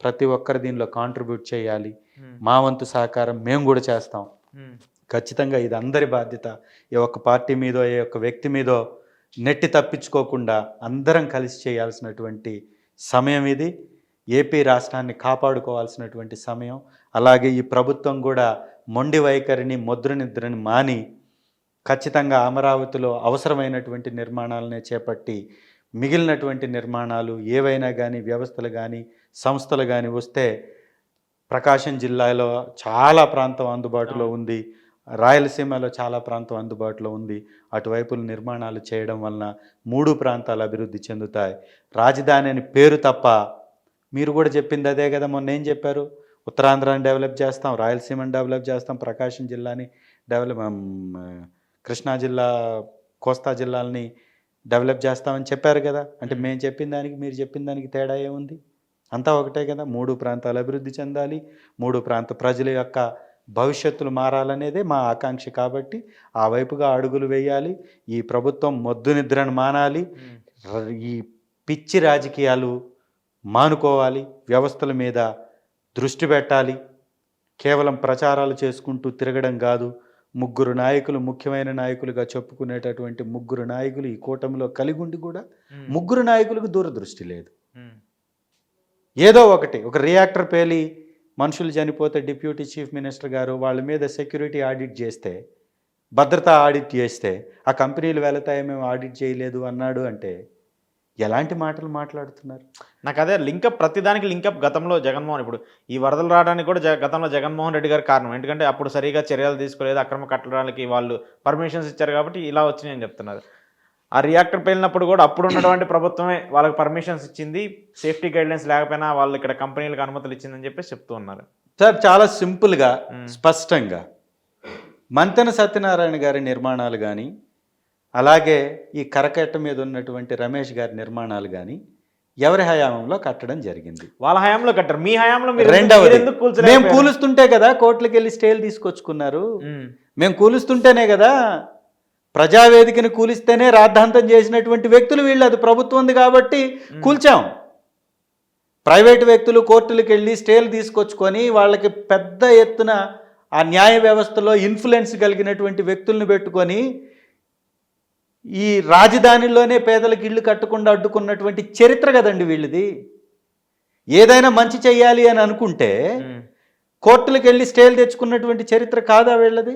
ప్రతి ఒక్కరు దీనిలో కాంట్రిబ్యూట్ చేయాలి. మా వంతు సహకారం మేము కూడా చేస్తాం. ఖచ్చితంగా ఇది అందరి బాధ్యత. ఏ ఒక్క పార్టీ మీదో ఏ ఒక్క వ్యక్తి మీదో నెట్టి తప్పించుకోకుండా అందరం కలిసి చేయాల్సినటువంటి సమయం ఇది. ఏపీ రాష్ట్రాన్ని కాపాడుకోవాల్సినటువంటి సమయం. అలాగే ఈ ప్రభుత్వం కూడా మొండి వైఖరిని, ముద్రనిద్రని మాని ఖచ్చితంగా అమరావతిలో అవసరమైనటువంటి నిర్మాణాలనే చేపట్టి మిగిలినటువంటి నిర్మాణాలు ఏవైనా కానీ, వ్యవస్థలు కానీ, సంస్థలు కానీ వస్తే ప్రకాశం జిల్లాలో చాలా ప్రాంతం అందుబాటులో ఉంది, రాయలసీమలో చాలా ప్రాంతం అందుబాటులో ఉంది. అటువైపుల నిర్మాణాలు చేయడం వలన 3 ప్రాంతాలు అభివృద్ధి చెందుతాయి. రాజధాని అని పేరు తప్ప, మీరు కూడా చెప్పింది అదే కదా, మొన్న ఏం చెప్పారు? ఉత్తరాంధ్రాని డెవలప్ చేస్తాం, రాయలసీమని డెవలప్ చేస్తాం, ప్రకాశం జిల్లాని కృష్ణా జిల్లా, కోస్తా జిల్లాలని డెవలప్ చేస్తామని చెప్పారు కదా. అంటే మేము చెప్పిన దానికి మీరు చెప్పిన దానికి తేడా ఏముంది? అంతా ఒకటే కదా. 3 ప్రాంతాలు అభివృద్ధి చెందాలి, 3 ప్రాంత ప్రజల యొక్క భవిష్యత్తులు మారాలనేదే మా ఆకాంక్ష. కాబట్టి ఆ వైపుగా అడుగులు వేయాలి. ఈ ప్రభుత్వం మొద్దు నిద్రను మానాలి. ఈ పిచ్చి రాజకీయాలు మానుకోవాలి. వ్యవస్థల మీద దృష్టి పెట్టాలి. కేవలం ప్రచారాలు చేసుకుంటూ తిరగడం కాదు. 3 నాయకులు, ముఖ్యమైన నాయకులుగా చెప్పుకునేటటువంటి 3 నాయకులు ఈ కూటమిలో కలిగి ఉండి కూడా 3 నాయకులకు దూరదృష్టి లేదు. ఏదో ఒక రియాక్టర్ పేలి మనుషులు చనిపోతే డిప్యూటీ చీఫ్ మినిస్టర్ గారు వాళ్ళ మీద సెక్యూరిటీ ఆడిట్ చేస్తే, భద్రతా ఆడిట్ చేస్తే ఆ కంపెనీలు వెళతాయి, మేము ఆడిట్ చేయలేదు అన్నాడు అంటే ఎలాంటి మాటలు మాట్లాడుతున్నారు? నాకు అదే లింకప్, ప్రతిదానికి లింకప్. గతంలో జగన్మోహన్, ఇప్పుడు ఈ వరదలు రావడానికి కూడా గతంలో జగన్మోహన్ రెడ్డి గారు కారణం. ఎందుకంటే అప్పుడు సరిగా చర్యలు తీసుకోలేదు, అక్రమ కట్టడానికి వాళ్ళు పర్మిషన్స్ ఇచ్చారు కాబట్టి ఇలా వచ్చినాయని చెప్తున్నారు. ఆ రియాక్టర్ పేలినప్పుడు కూడా అప్పుడు ఉన్నటువంటి ప్రభుత్వమే వాళ్ళకి పర్మిషన్స్ ఇచ్చింది, సేఫ్టీ గైడ్లైన్స్ లేకపోయినా వాళ్ళు ఇక్కడ కంపెనీలకు అనుమతులు ఇచ్చిందని చెప్పేసి చెప్తూ ఉన్నారు. సార్ చాలా సింపుల్గా స్పష్టంగా మంతెన సత్యనారాయణ గారి నిర్మాణాలు కానీ, అలాగే ఈ కరకట్ట మీద ఉన్నటువంటి రమేష్ గారి నిర్మాణాలు కానీ ఎవరి హయాంలో కట్టడం జరిగింది? వాళ్ళ హయాంలో కట్టారు. మీ హయాంలో మీరు రెండవది, ఎందుకు మేము కూల్చలేకపోయారు? కూలుస్తుంటే కదా కోర్టులకు వెళ్ళి స్టేలు తీసుకొచ్చుకున్నారు. మేము కూలుస్తుంటేనే కదా, ప్రజావేదికను కూలిస్తేనే రాద్ధాంతం చేసినటువంటి వ్యక్తులు వీళ్ళు. అది ప్రభుత్వం ఉంది కాబట్టి కూల్చాం. ప్రైవేటు వ్యక్తులు కోర్టులకు వెళ్ళి స్టేలు తీసుకొచ్చుకొని వాళ్ళకి పెద్ద ఎత్తున ఆ న్యాయ వ్యవస్థలో ఇన్ఫ్లుయెన్స్ కలిగినటువంటి వ్యక్తులను పెట్టుకొని ఈ రాజధానిలోనే పేదలకు ఇళ్ళు కట్టకుండా అడ్డుకున్నటువంటి చరిత్ర కదండి వీళ్ళది. ఏదైనా మంచి చెయ్యాలి అని అనుకుంటే కోర్టులకు వెళ్ళి స్టేలు తెచ్చుకున్నటువంటి చరిత్ర కాదా వీళ్ళది?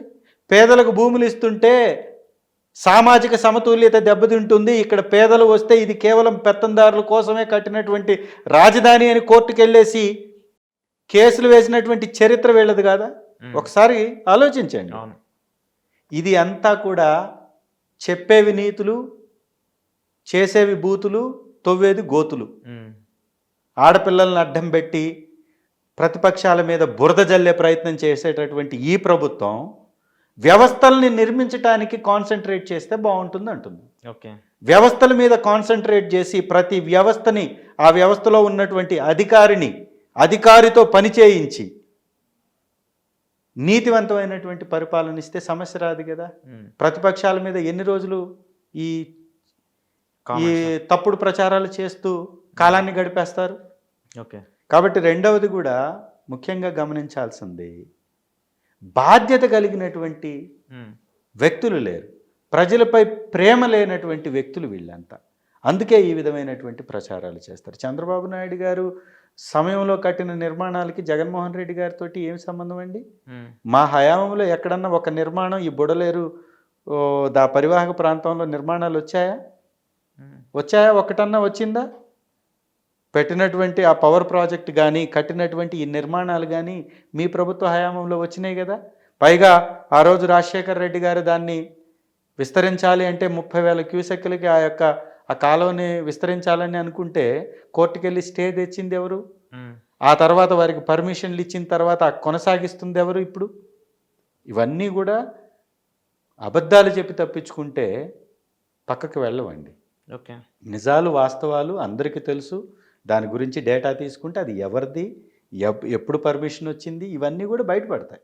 పేదలకు భూములు ఇస్తుంటే సామాజిక సమతుల్యత దెబ్బతింటుంది, ఇక్కడ పేదలు వస్తే ఇది కేవలం పెత్తందారుల కోసమే కట్టినటువంటి రాజధాని అని కోర్టుకు వెళ్ళేసి కేసులు వేసినటువంటి చరిత్ర వీళ్ళది కాదా? ఒకసారి ఆలోచించండి. ఇది అంతా కూడా చెప్పేవి నీతులు, చేసేవి బూతులు, తవ్వేది గోతులు. ఆడపిల్లలను అడ్డం పెట్టి ప్రతిపక్షాల మీద బురద జల్లే ప్రయత్నం చేసేటటువంటి ఈ ప్రభుత్వం వ్యవస్థల్ని నిర్మించడానికి కాన్సన్ట్రేట్ చేస్తే బాగుంటుంది అంటుంది. ఓకే, వ్యవస్థల మీద కాన్సన్ట్రేట్ చేసి ప్రతి వ్యవస్థని, ఆ వ్యవస్థలో ఉన్నటువంటి అధికారితో పని చేయించి నీతివంతమైనటువంటి పరిపాలన ఇస్తే సమస్య రాదు కదా. ప్రతిపక్షాల మీద ఎన్ని రోజులు ఈ తప్పుడు ప్రచారాలు చేస్తూ కాలాన్ని గడిపేస్తారు? ఓకే, కాబట్టి రెండవది కూడా ముఖ్యంగా గమనించాల్సింది, బాధ్యత కలిగినటువంటి వ్యక్తులు లేరు, ప్రజలపై ప్రేమ లేనటువంటి వ్యక్తులు వీళ్ళంతా. అందుకే ఈ విధమైనటువంటి ప్రచారాలు చేస్తారు. చంద్రబాబు నాయుడు గారు సమయంలో కట్టిన నిర్మాణాలకి జగన్మోహన్ రెడ్డి గారితో ఏం సంబంధం అండి? మా హయాంలో ఎక్కడన్నా ఒక నిర్మాణం ఈ బుడలేరు పరివాహక ప్రాంతంలో నిర్మాణాలు వచ్చాయా? ఒకటన్నా వచ్చిందా? పెట్టినటువంటి ఆ పవర్ ప్రాజెక్ట్ కానీ, కట్టినటువంటి ఈ నిర్మాణాలు కానీ మీ ప్రభుత్వ హయాంలో వచ్చినాయి కదా. పైగా ఆ రోజు రాజశేఖర రెడ్డి గారు దాన్ని విస్తరించాలి అంటే 30,000 క్యూసెక్కులకి ఆ కాలువని విస్తరించాలని అనుకుంటే కోర్టుకు వెళ్ళి స్టే తెచ్చింది ఎవరు? ఆ తర్వాత వారికి పర్మిషన్లు ఇచ్చిన తర్వాత కొనసాగిస్తుంది ఎవరు? ఇప్పుడు ఇవన్నీ కూడా అబద్ధాలు చెప్పి తప్పించుకుంటే పక్కకు వెళ్ళవండి. ఓకే, నిజాలు వాస్తవాలు అందరికీ తెలుసు. దాని గురించి డేటా తీసుకుంటే అది ఎవరిది, ఎప్పుడు పర్మిషన్ వచ్చింది, ఇవన్నీ కూడా బయటపడతాయి.